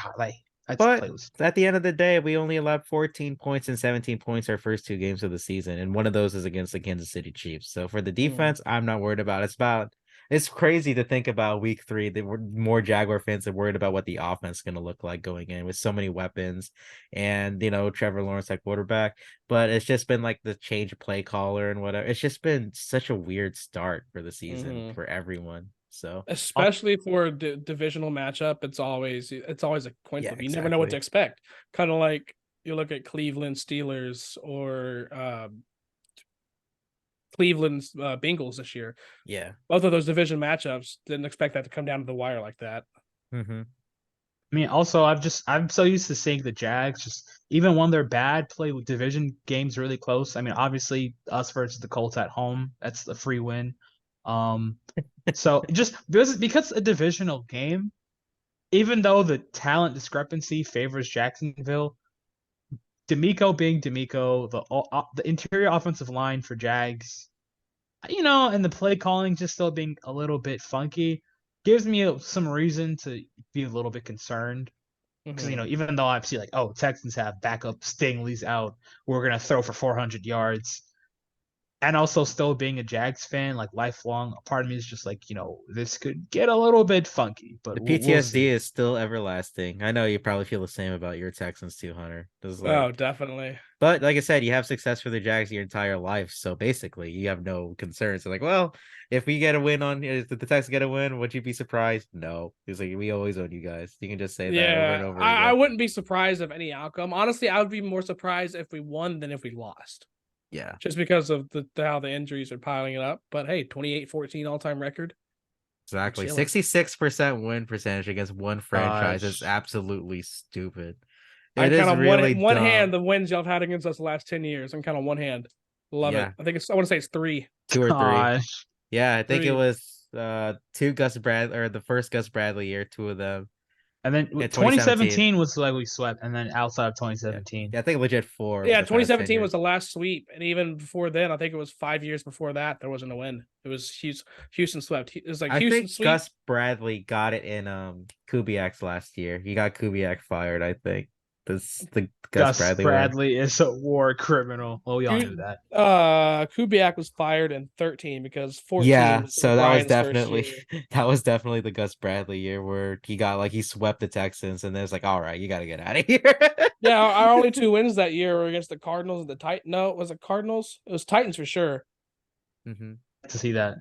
But at the end of the day, we only allowed 14 points and 17 points our first 2 games of the season, and one of those is against the Kansas City Chiefs. So for the defense, I'm not worried about it. It's crazy to think about week 3. There were more Jaguar fans that worried about what the offense is going to look like going in with so many weapons and, Trevor Lawrence at quarterback. But it's just been like the change of play caller and whatever. It's just been such a weird start for the season for everyone. So especially for a divisional matchup, it's always a coin flip. You never know what to expect. Kind of like you look at Cleveland Steelers or Cleveland's Bengals this year. Yeah, both of those division matchups, didn't expect that to come down to the wire like that. I mean, also I'm so used to seeing the Jags just even when they're bad play division games really close. I mean, obviously us versus the Colts at home, that's a free win. So just because a divisional game, even though the talent discrepancy favors Jacksonville, D'Amico being D'Amico, the interior offensive line for Jags, and the play calling just still being a little bit funky, gives me some reason to be a little bit concerned. Because even though I see like, oh, Texans have backup Stingley's out, we're gonna throw for 400 yards, and also still being a Jags fan, like lifelong, a part of me is just like, this could get a little bit funky, but The we'll PTSD see. is still everlasting. I know you probably feel the same about your Texans too, Hunter. It's Oh, like, definitely. but like I said, you have success for the Jags your entire life, so basically you have no concerns. So like, well, if we get a win if the Texans get a win, would you be surprised? No. It's like we always own you guys. You can just say that over and Yeah, over I again. wouldn't be surprised of any outcome. Honestly, I would be more surprised if we won than if we lost. Yeah. Just because of how the injuries are piling it up. But hey, 28-14 all-time record. Exactly. 66% win percentage against one franchise is Gosh. absolutely stupid. I It count is on really one dumb. hand the wins y'all have had against us the last 10 years. I'm kind on one hand. Love it. Yeah. I want to say it's 3. Two or three. Gosh. Yeah, I think it 3. was two Gus Brad or the first Gus Bradley year, two of them. And then In 2017. 2017 was like we swept, and then outside of Yeah. 2017. Yeah, I think legit four over Yeah, the past 10 2017 was years. the last sweep. And even before then, I think it was 5 years before that, there wasn't a win. It was Houston swept. It was like I Houston think sweep. Gus Bradley got it in Kubiak's last year. He got Kubiak fired, I think. The Gus Gus Bradley one. Bradley is a war criminal. Well, we all knew that. Kubiak was fired in 13 because 14 Yeah, was so Ryan's first definitely year. that was definitely the Gus Bradley year where he swept the Texans and then it's like, all right, you gotta get out of here. Yeah, our only 2 wins that year were against the Cardinals and the Titans. No, was it Cardinals? It was Titans for sure. Mm-hmm. To see that.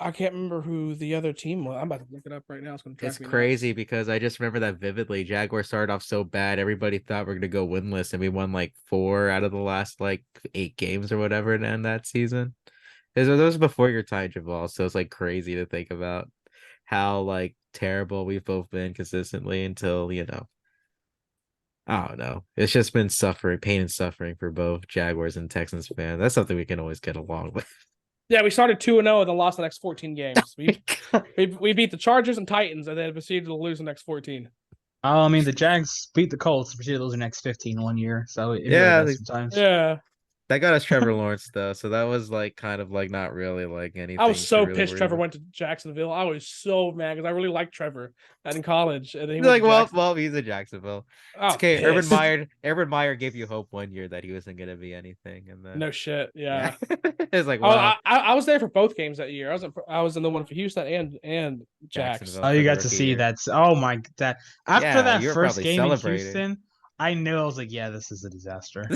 I can't remember who the other team was. I'm about to look it up right now. It's going to It's track me crazy nuts. because I just remember that vividly. Jaguars started off so bad. Everybody thought we are gonna go winless, and we won like 4 out of the last like 8 games or whatever to end that season. Because those was before your time, Javal. So it's like crazy to think about how like terrible we've both been consistently until I don't know. It's just been pain and suffering for both Jaguars and Texans fans. That's something we can always get along with. Yeah, we started 2-0 and then lost the next 14 games. We beat the Chargers and Titans and then proceeded to lose the next 14. Oh, I mean, the Jags beat the Colts, proceeded to lose the next 15 one year, so it really Yeah, does sometimes. Yeah. that got us Trevor Lawrence though, so that was like kind of like not really like I was anything to so really pissed worry Trevor about. went to Jacksonville. I was so mad because I really liked Trevor in college. And then he You're went like, to Jacksonville. well, he's in Jacksonville. I It's was okay. pissed. Urban Meyer gave you hope one year that he wasn't gonna be anything, and then No shit. yeah, Yeah. it's like, I, well, I was there for both games that year. I was in the one for Houston and Jax. Jacksonville Oh, for you the got to rookie see year. that. Oh my, that after Yeah, that you were first probably game in celebrating. Houston, I knew I was like, yeah, this is a disaster.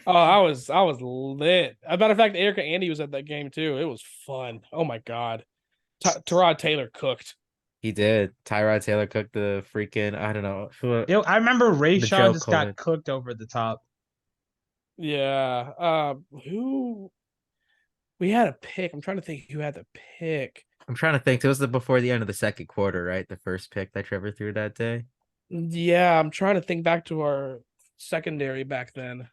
Oh, I was lit. As a matter of fact, Erica Andy was at that game too. It was fun. Oh my god, Tyrod Taylor cooked. He did. Tyrod Taylor cooked the freaking I don't know I remember the Rayshawn Joe just got Cohen. cooked over the top. Yeah. Who we had a pick. I'm trying to think who had the pick. I'm trying to think. It was before the end of the second quarter, right? The first pick that Trevor threw that day. Yeah, I'm trying to think back to our secondary back then.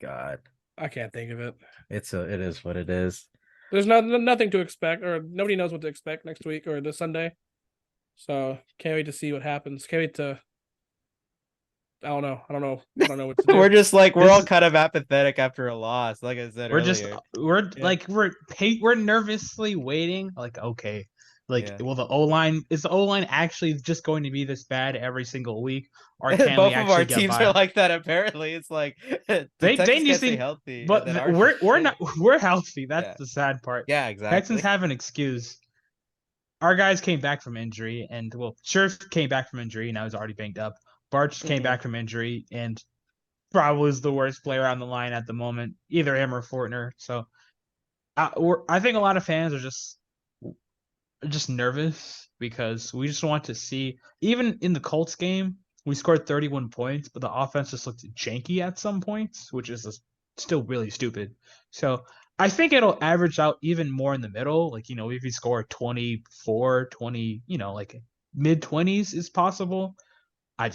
God, I can't think of it. it is what it is. There's nothing to expect, or nobody knows what to expect next week or this Sunday. So can't wait to see what happens. Can't wait to. I don't know. I don't know what to do. We're all kind of apathetic after a loss. Like I said earlier, we're nervously waiting. Like, okay, like, yeah. will the O line is the O line actually just going to be this bad every single week, or can we Both of our actually get teams by? are like that. Apparently, it's like the They Texans need to can't stay see, healthy, and but then ours we're is we're shit. not we're healthy. That's Yeah, the sad part. yeah, Texans exactly. have an excuse. Our guys came back from injury, and well, Scherf came back from injury, and I was already banged up. Barch came back from injury, and probably is the worst player on the line at the moment, either him or Fortner. So, I think a lot of fans are just nervous because we just want to see. Even in the Colts game, we scored 31 points, but the offense just looked janky at some points, which is still really stupid. So I think it'll average out even more in the middle. Like, if you score 24, 20, like mid-20s is possible. I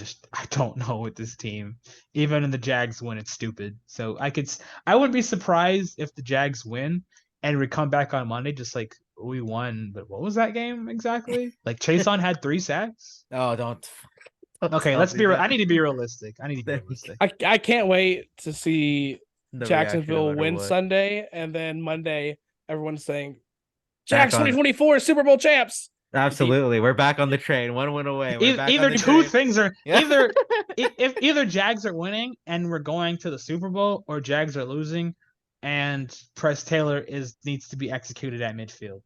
don't know with this team. Even in the Jags win, it's stupid. So I wouldn't be surprised if the Jags win and we come back on Monday just like we won. But what was that game exactly? Like Chason had 3 sacks. Oh, don't Okay, let's be. I need to be realistic. I need to be realistic. I can't wait to see the Jacksonville win what. Sunday, and then Monday everyone's saying, Back "Jags 2024 Super Bowl champs." Absolutely, we're back on the train. One win away. Either two things are either Jags are winning and we're going to the Super Bowl, or Jags are losing, and Press Taylor needs to be executed at midfield.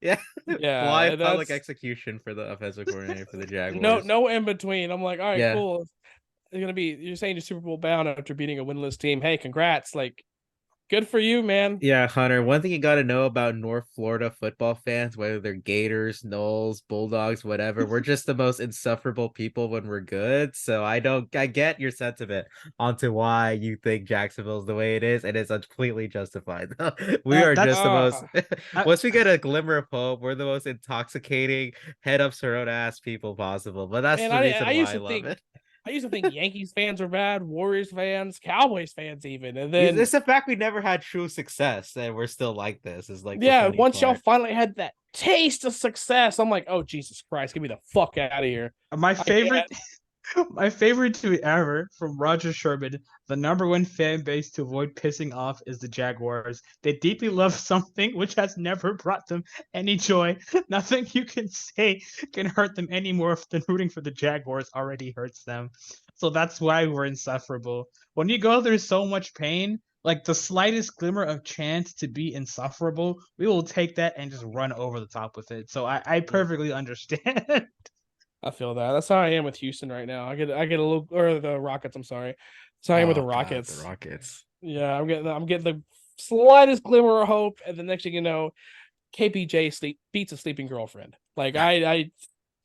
Yeah, yeah. Live public execution for the offensive coordinator for the Jaguars. No in between. I'm like, all right, cool. It's gonna be. You're saying you're Super Bowl bound after beating a winless team. Hey, congrats! Like, good for you, man. Yeah, Hunter. One thing you got to know about North Florida football fans, whether they're Gators, Noles, Bulldogs, whatever, we're just the most insufferable people when we're good. So I get your sentiment onto why you think Jacksonville's the way it is, and it's completely justified. We are just the most. Once we get a glimmer of hope, we're the most intoxicating, head up throat ass people possible. But that's the reason why I love it. I used to think Yankees fans were bad, Warriors fans, Cowboys fans even, and then it's the fact we never had true success and we're still like this. Is like once y'all finally had that taste of success, I'm like, oh Jesus Christ, get me the fuck out of here. My favorite tweet ever from Roger Sherman: the number one fan base to avoid pissing off is the Jaguars. They deeply love something which has never brought them any joy. Nothing you can say can hurt them any more than rooting for the Jaguars already hurts them. So that's why we're insufferable. When you go through so much pain, like the slightest glimmer of chance to be insufferable, we will take that and just run over the top with it. So I perfectly understand. I feel that. That's how I am with Houston right now. I get a little, or the Rockets. I'm sorry. That's how I am with the Rockets. God, the Rockets. Yeah, I'm getting the slightest glimmer of hope, and the next thing you know, KPJ beats a sleeping girlfriend. Like I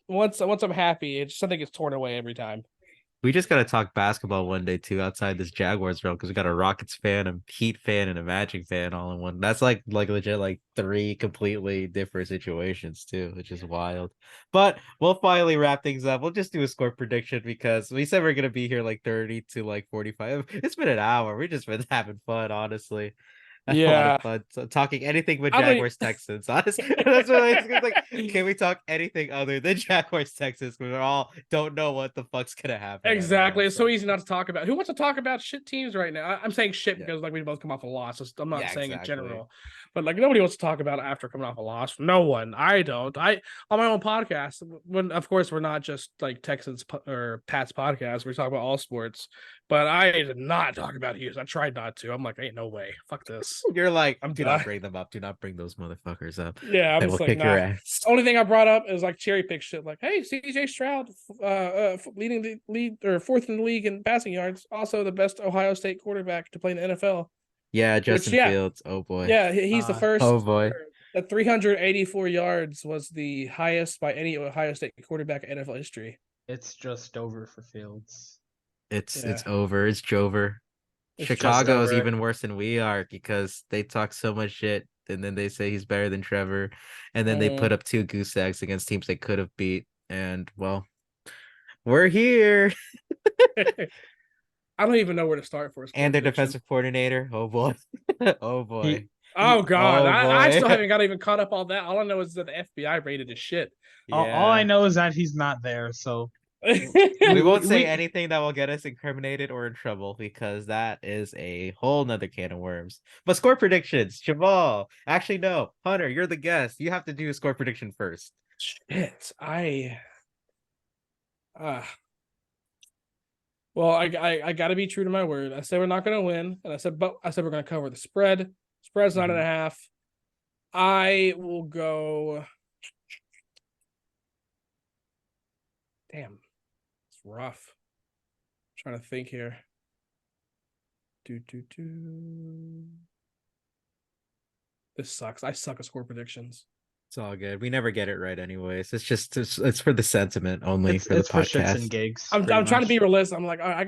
once I'm happy, it's something gets torn away every time. We just gotta talk basketball one day too outside this Jaguars realm, because we got a Rockets fan, a Heat fan, and a Magic fan all in one. That's like legit like 3 completely different situations too, which is wild. But we'll finally wrap things up. We'll just do a score prediction because we said we're gonna be here like 30 to like 45. It's been an hour. We've just been having fun, honestly. Yeah, a lot of fun. So talking anything but Jaguars Texans. Honestly, that's what it's like. Can we talk anything other than Jaguars Texans? We all don't know what the fuck's gonna happen. Exactly. It's so easy not to talk about. Who wants to talk about shit teams right now? I'm saying shit because like we both come off a loss. So I'm not saying in general, but like nobody wants to talk about it after coming off a loss. No one. I don't. On my own podcast. When of course we're not just like Texans or Pat's podcast. We talk about all sports. But I did not talk about Hughes. I tried not to. I'm like, ain't no way. Fuck this. You're like, do not bring them up. Do not bring those motherfuckers up. Yeah, I'm just like, nah. Only thing I brought up is like cherry pick shit. Like, hey, CJ Stroud, leading the lead or 4th in the league in passing yards. Also the best Ohio State quarterback to play in the NFL. Yeah, Justin Fields. Oh boy. Yeah, he's the first. Oh boy. At 384 yards was the highest by any Ohio State quarterback in NFL history. It's just over for Fields. It's over. It's Jover. Chicago is even worse than we are because they talk so much shit and then they say he's better than Trevor, and then they put up 2 goose eggs against teams they could have beat, and well, we're here. I don't even know where to start for. And their defensive coordinator. Oh boy. Oh boy. Oh god. I still haven't got even caught up on that. All I know is that the FBI rated his shit. Yeah. All I know is that he's not there, so we won't say anything that will get us incriminated or in trouble because that is a whole nother can of worms. But score predictions, Javal. Actually, no, Hunter, you're the guest. You have to do a score prediction first. Shit, well, I got to be true to my word. I said we're not going to win, and I said we're going to cover the spread. Spread's 9.5. I will go. Damn. Rough. I'm trying to think here. This sucks. I suck at score predictions. It's all good. We never get it right anyways. It's for the sentiment only for the podcast. For shits and gigs. I'm trying to be realistic. I'm like, all right, I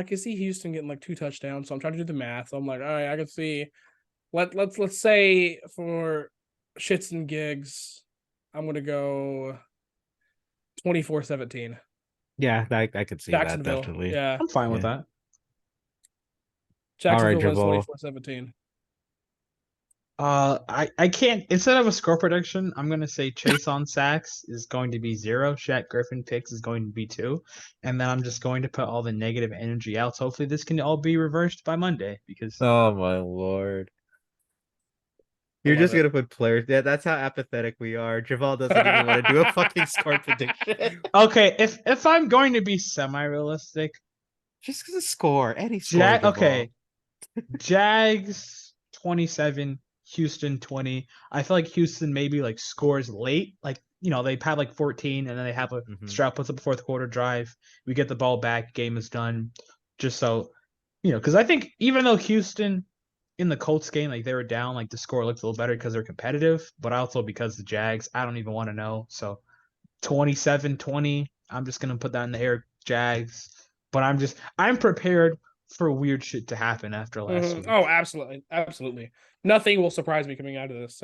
can see Houston getting like 2 touchdowns. So I'm trying to do the math. So I'm like, all right, I can see. Let's say for shits and gigs, I'm gonna go 24-17. Yeah, I could see that Jacksonville. definitely. Yeah. I'm fine with that. Jacksonville wins Javal. 24-17. I can't, instead of a score prediction, I'm gonna say Chase on sacks is going to be 0. Shaq Griffin picks is going to be 2, and then I'm just going to put all the negative energy out. So hopefully this can all be reversed by Monday because Oh my lord. You're just gonna put players. Yeah, that's how apathetic we are. Javal doesn't even want to do a fucking score prediction. Okay, if I'm going to be semi-realistic, Just because of score, any score. okay, Jags 27, Houston 20. I feel like Houston maybe like scores late, like they have like 14, and then they have a Stroud puts up a fourth quarter drive. We get the ball back, game is done. Just so because I think even though Houston in the Colts game, like they were down, like the score looked a little better because they're competitive, but also because the Jags, I don't even want to know. So 27-20, I'm just gonna put that in the air, Jags. But I'm prepared for weird shit to happen after last week. Oh, absolutely. Nothing will surprise me coming out of this.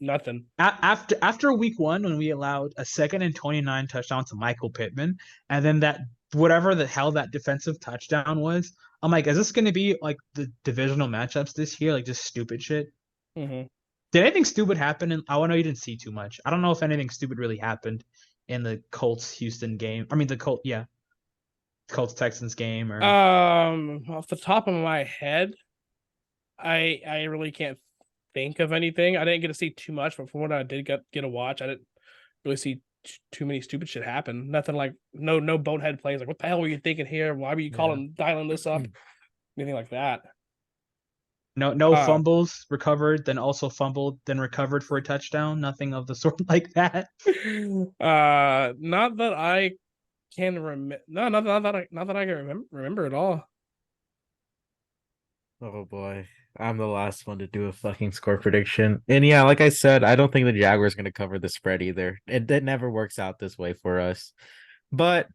Nothing. After week 1, when we allowed a 2nd and 29 touchdown to Michael Pittman, and then that whatever the hell that defensive touchdown was, I'm like, is this going to be like the divisional matchups this year? Like just stupid shit. Mm-hmm. Did anything stupid happen? And I know you didn't see too much. I don't know if anything stupid really happened in the Colts Houston game. I mean the Colts Texans game. Or off the top of my head, I really can't think of anything. I didn't get to see too much, but from what I did get to watch, I didn't really see too many stupid shit happen. Nothing like no bonehead plays. Like, what the hell were you thinking here? Why were you dialing this up? Anything like that. No fumbles recovered, then also fumbled, then recovered for a touchdown. Nothing of the sort like that. Not that I can remember. No, not that I can remember at all. Oh boy. I'm the last one to do a fucking score prediction. And yeah, like I said, I don't think the Jaguars are going to cover the spread either. It never works out this way for us. But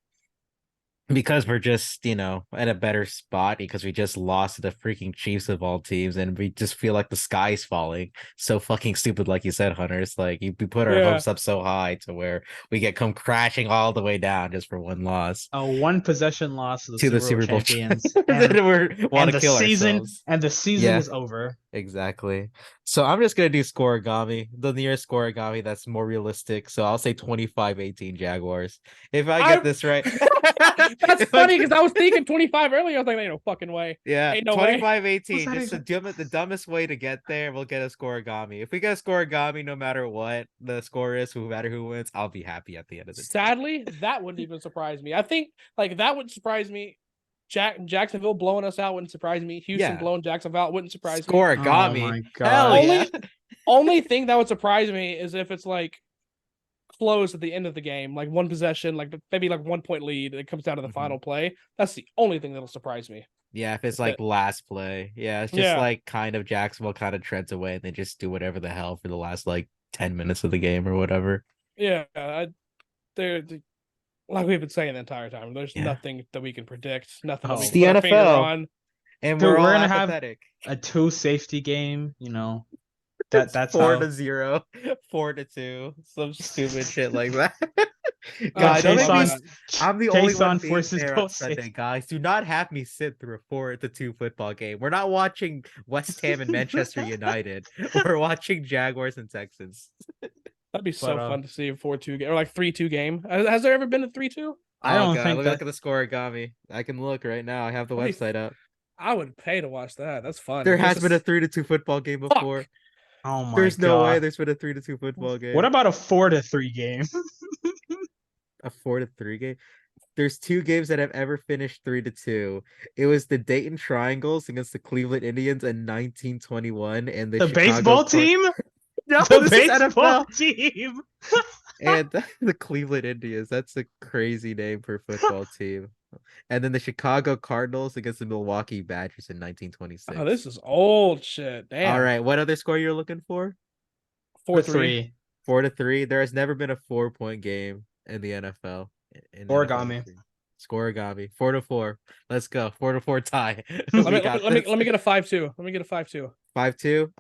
because we're just, at a better spot because we just lost to the freaking Chiefs of all teams and we just feel like the sky's falling. So fucking stupid, like you said, Hunter. It's like we put our hopes up so high to where we come crashing all the way down just for one loss. A one possession loss to the Super Bowl champions. And we want to kill ourselves. And the season is over. Exactly. So I'm just gonna do scoregami, the nearest scoregami that's more realistic. So I'll say 25-18 Jaguars. If I get this right. That's funny because I was thinking 25 earlier. I was like, ain't no fucking way. Yeah, ain't no 25-18. Just the dumbest way to get there. We'll get a scoregami. If we get a scoregami, no matter what the score is, no matter who wins, I'll be happy at the end of the day. Sadly, that wouldn't even surprise me. I think like that would surprise me. Jacksonville blowing us out wouldn't surprise me. Houston blowing Jacksonville out wouldn't surprise me. Scoregami. Oh my God. Only thing that would surprise me is if it's like close at the end of the game, like one possession, like maybe like 1 point lead. It comes down to the final play. That's the only thing that'll surprise me. Yeah, if it's like last play. Yeah, it's just like kind of Jacksonville kind of treads away and they just do whatever the hell for the last like 10 minutes of the game or whatever. Yeah, they're like we've been saying the entire time. There's nothing that we can predict. Nothing that we it's can the put our finger NFL. on. And we're all gonna apathetic. Have a 2 safety game, that's 4-0, 4-2, some stupid shit like that. God, I'm the only one being forces there on Sunday, guys. Do not have me sit through a 4-2 football game. We're not watching West Ham and Manchester United. We're watching Jaguars and Texans. That'd be so fun to see a 4-2 game or like 3-2 game. Has there ever been a 3-2? I don't think. Look at the scoregami. I can look right now. I have the website up. I would pay to watch that. That's fun. There has been a 3-2 football game before. Oh my! There's no way there's been a 3-2 football game. What about a 4-3 game? A 4-3 game? There's 2 games that have ever finished 3-2. It was the Dayton Triangles against the Cleveland Indians in 1921, and the baseball team. No, the baseball team. And the Cleveland Indians. That's a crazy name for a football team. And then the Chicago Cardinals against the Milwaukee Badgers in 1926. Oh, this is old shit. Damn. All right, what other score you're looking for? 4-3. 4-3. There has never been a 4-point game in the NFL. Scoregami. Scoregami. 4-4. Let's go. 4-4 tie. Let me get a 5-2. Let me get a 5-2. 5-2.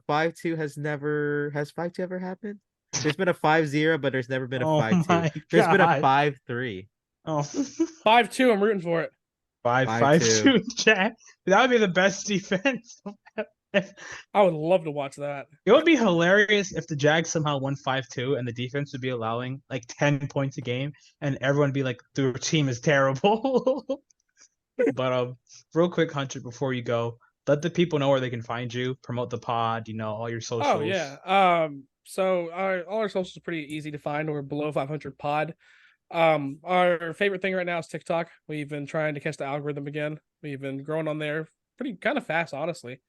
5-2 has 5-2 ever happened? There's been a 5-0, but there's never been a 5-2. my There's been a God. 5-3. Oh. 5-2. I'm rooting for it. 5-2. Jack. That would be the best defense. I would love to watch that. It would be hilarious if the Jags somehow won 5-2 and the defense would be allowing like 10 points a game and everyone would be like, their team is terrible. But real quick, Hunter, before you go, let the people know where they can find you, promote the pod, all your socials. Oh yeah. So all our socials are pretty easy to find. We're below 500 pod. Our favorite thing right now is TikTok. We've been trying to catch the algorithm again. We've been growing on there pretty kind of fast, honestly.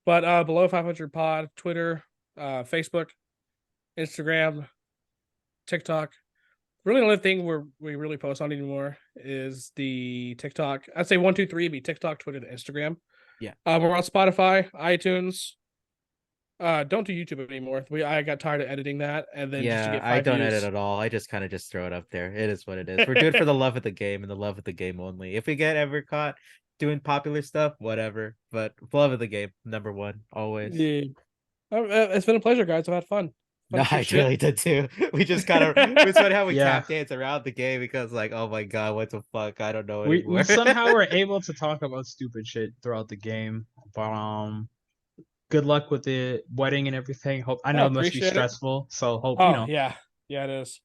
But below 500 pod, Twitter, Facebook, Instagram, TikTok. Really, the only thing we really post on anymore is the TikTok. I'd say 1, 2, 3 would be TikTok, Twitter, and Instagram. Yeah. We're on Spotify, iTunes. Don't do YouTube anymore. I got tired of editing that, and then just to get 5 I don't views. edit at all. I just kind of just throw it up there. It is what it is. We're doing it for the love of the game and the love of the game only. If we get ever caught doing popular stuff, whatever. But love of the game, number one, always. Yeah. It's been a pleasure, guys. I've had fun. No, I really did too. We just kind of it's funny how we tap dance around the game because like, oh my god, what the fuck? I don't know anymore. We somehow were able to talk about stupid shit throughout the game. But good luck with the wedding and everything. Hope I know it must be stressful. So hope yeah, it is.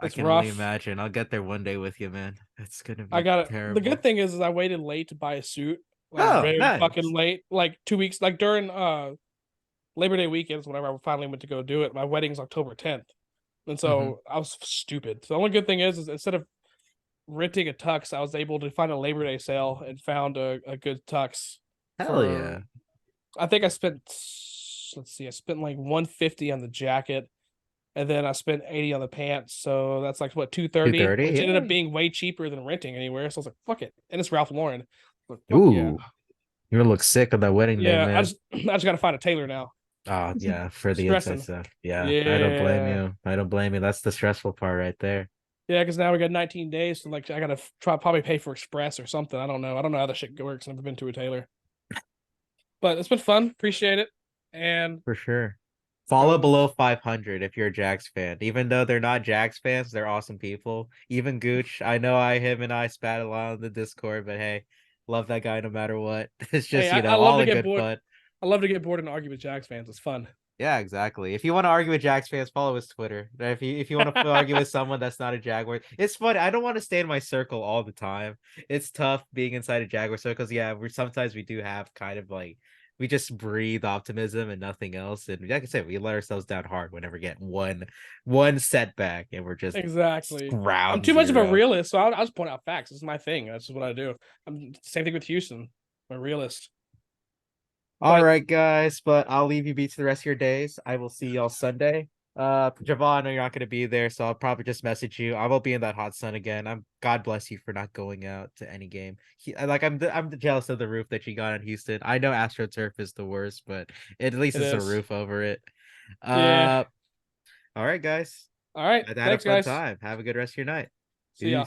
I can only imagine. I'll get there one day with you, man. It's gonna be terrible. The good thing is I waited late to buy a suit. Very fucking late. Like 2 weeks, like during Labor Day weekends, whenever I finally went to go do it. My wedding's October 10th. And so I was stupid. So the only good thing is instead of renting a tux, I was able to find a Labor Day sale and found a good tux. Hell yeah. I think I spent like $150 on the jacket. And then I spent $80 on the pants, so that's like what $230, which ended up being way cheaper than renting anywhere. So I was like, "Fuck it," and it's Ralph Lauren. Like, ooh, yeah. You're gonna look sick on that wedding day, man. I just gotta find a tailor now. Oh yeah, for the inside stuff. Yeah, I don't blame you. I don't blame you. That's the stressful part right there. Yeah, because now we got 19 days, so like I gotta probably pay for express or something. I don't know how the shit works. I've never been to a tailor, but it's been fun. Appreciate it, and for sure. Follow below 500 if you're a Jags fan. Even though they're not Jags fans, they're awesome people. Even Gooch, I know him and I spat a lot on the Discord, but hey, love that guy no matter what. It's just, all in good fun. I love to get bored and argue with Jags fans. It's fun. Yeah, exactly. If you want to argue with Jags fans, follow his Twitter. If you want to argue with someone that's not a Jaguar, it's funny. I don't want to stay in my circle all the time. It's tough being inside a Jaguar circle. Yeah, sometimes we do have kind of like, we just breathe optimism and nothing else. And like I said, we let ourselves down hard whenever we get one setback and we're just I'm too much of a realist, so I'll just point out facts. This is my thing. That's what I do. Same thing with Houston. I'm a realist. All right, guys, but I'll leave you be to the rest of your days. I will see y'all Sunday. Javal, I know you're not going to be there, so I'll probably just message you. I will be in that hot sun again. God bless you for not going out to any game. I'm jealous of the roof that you got in Houston. I know AstroTurf is the worst, but at least it's a roof over it. Yeah. All right, guys. All right. I had a fun time. Have a good rest of your night. See ya.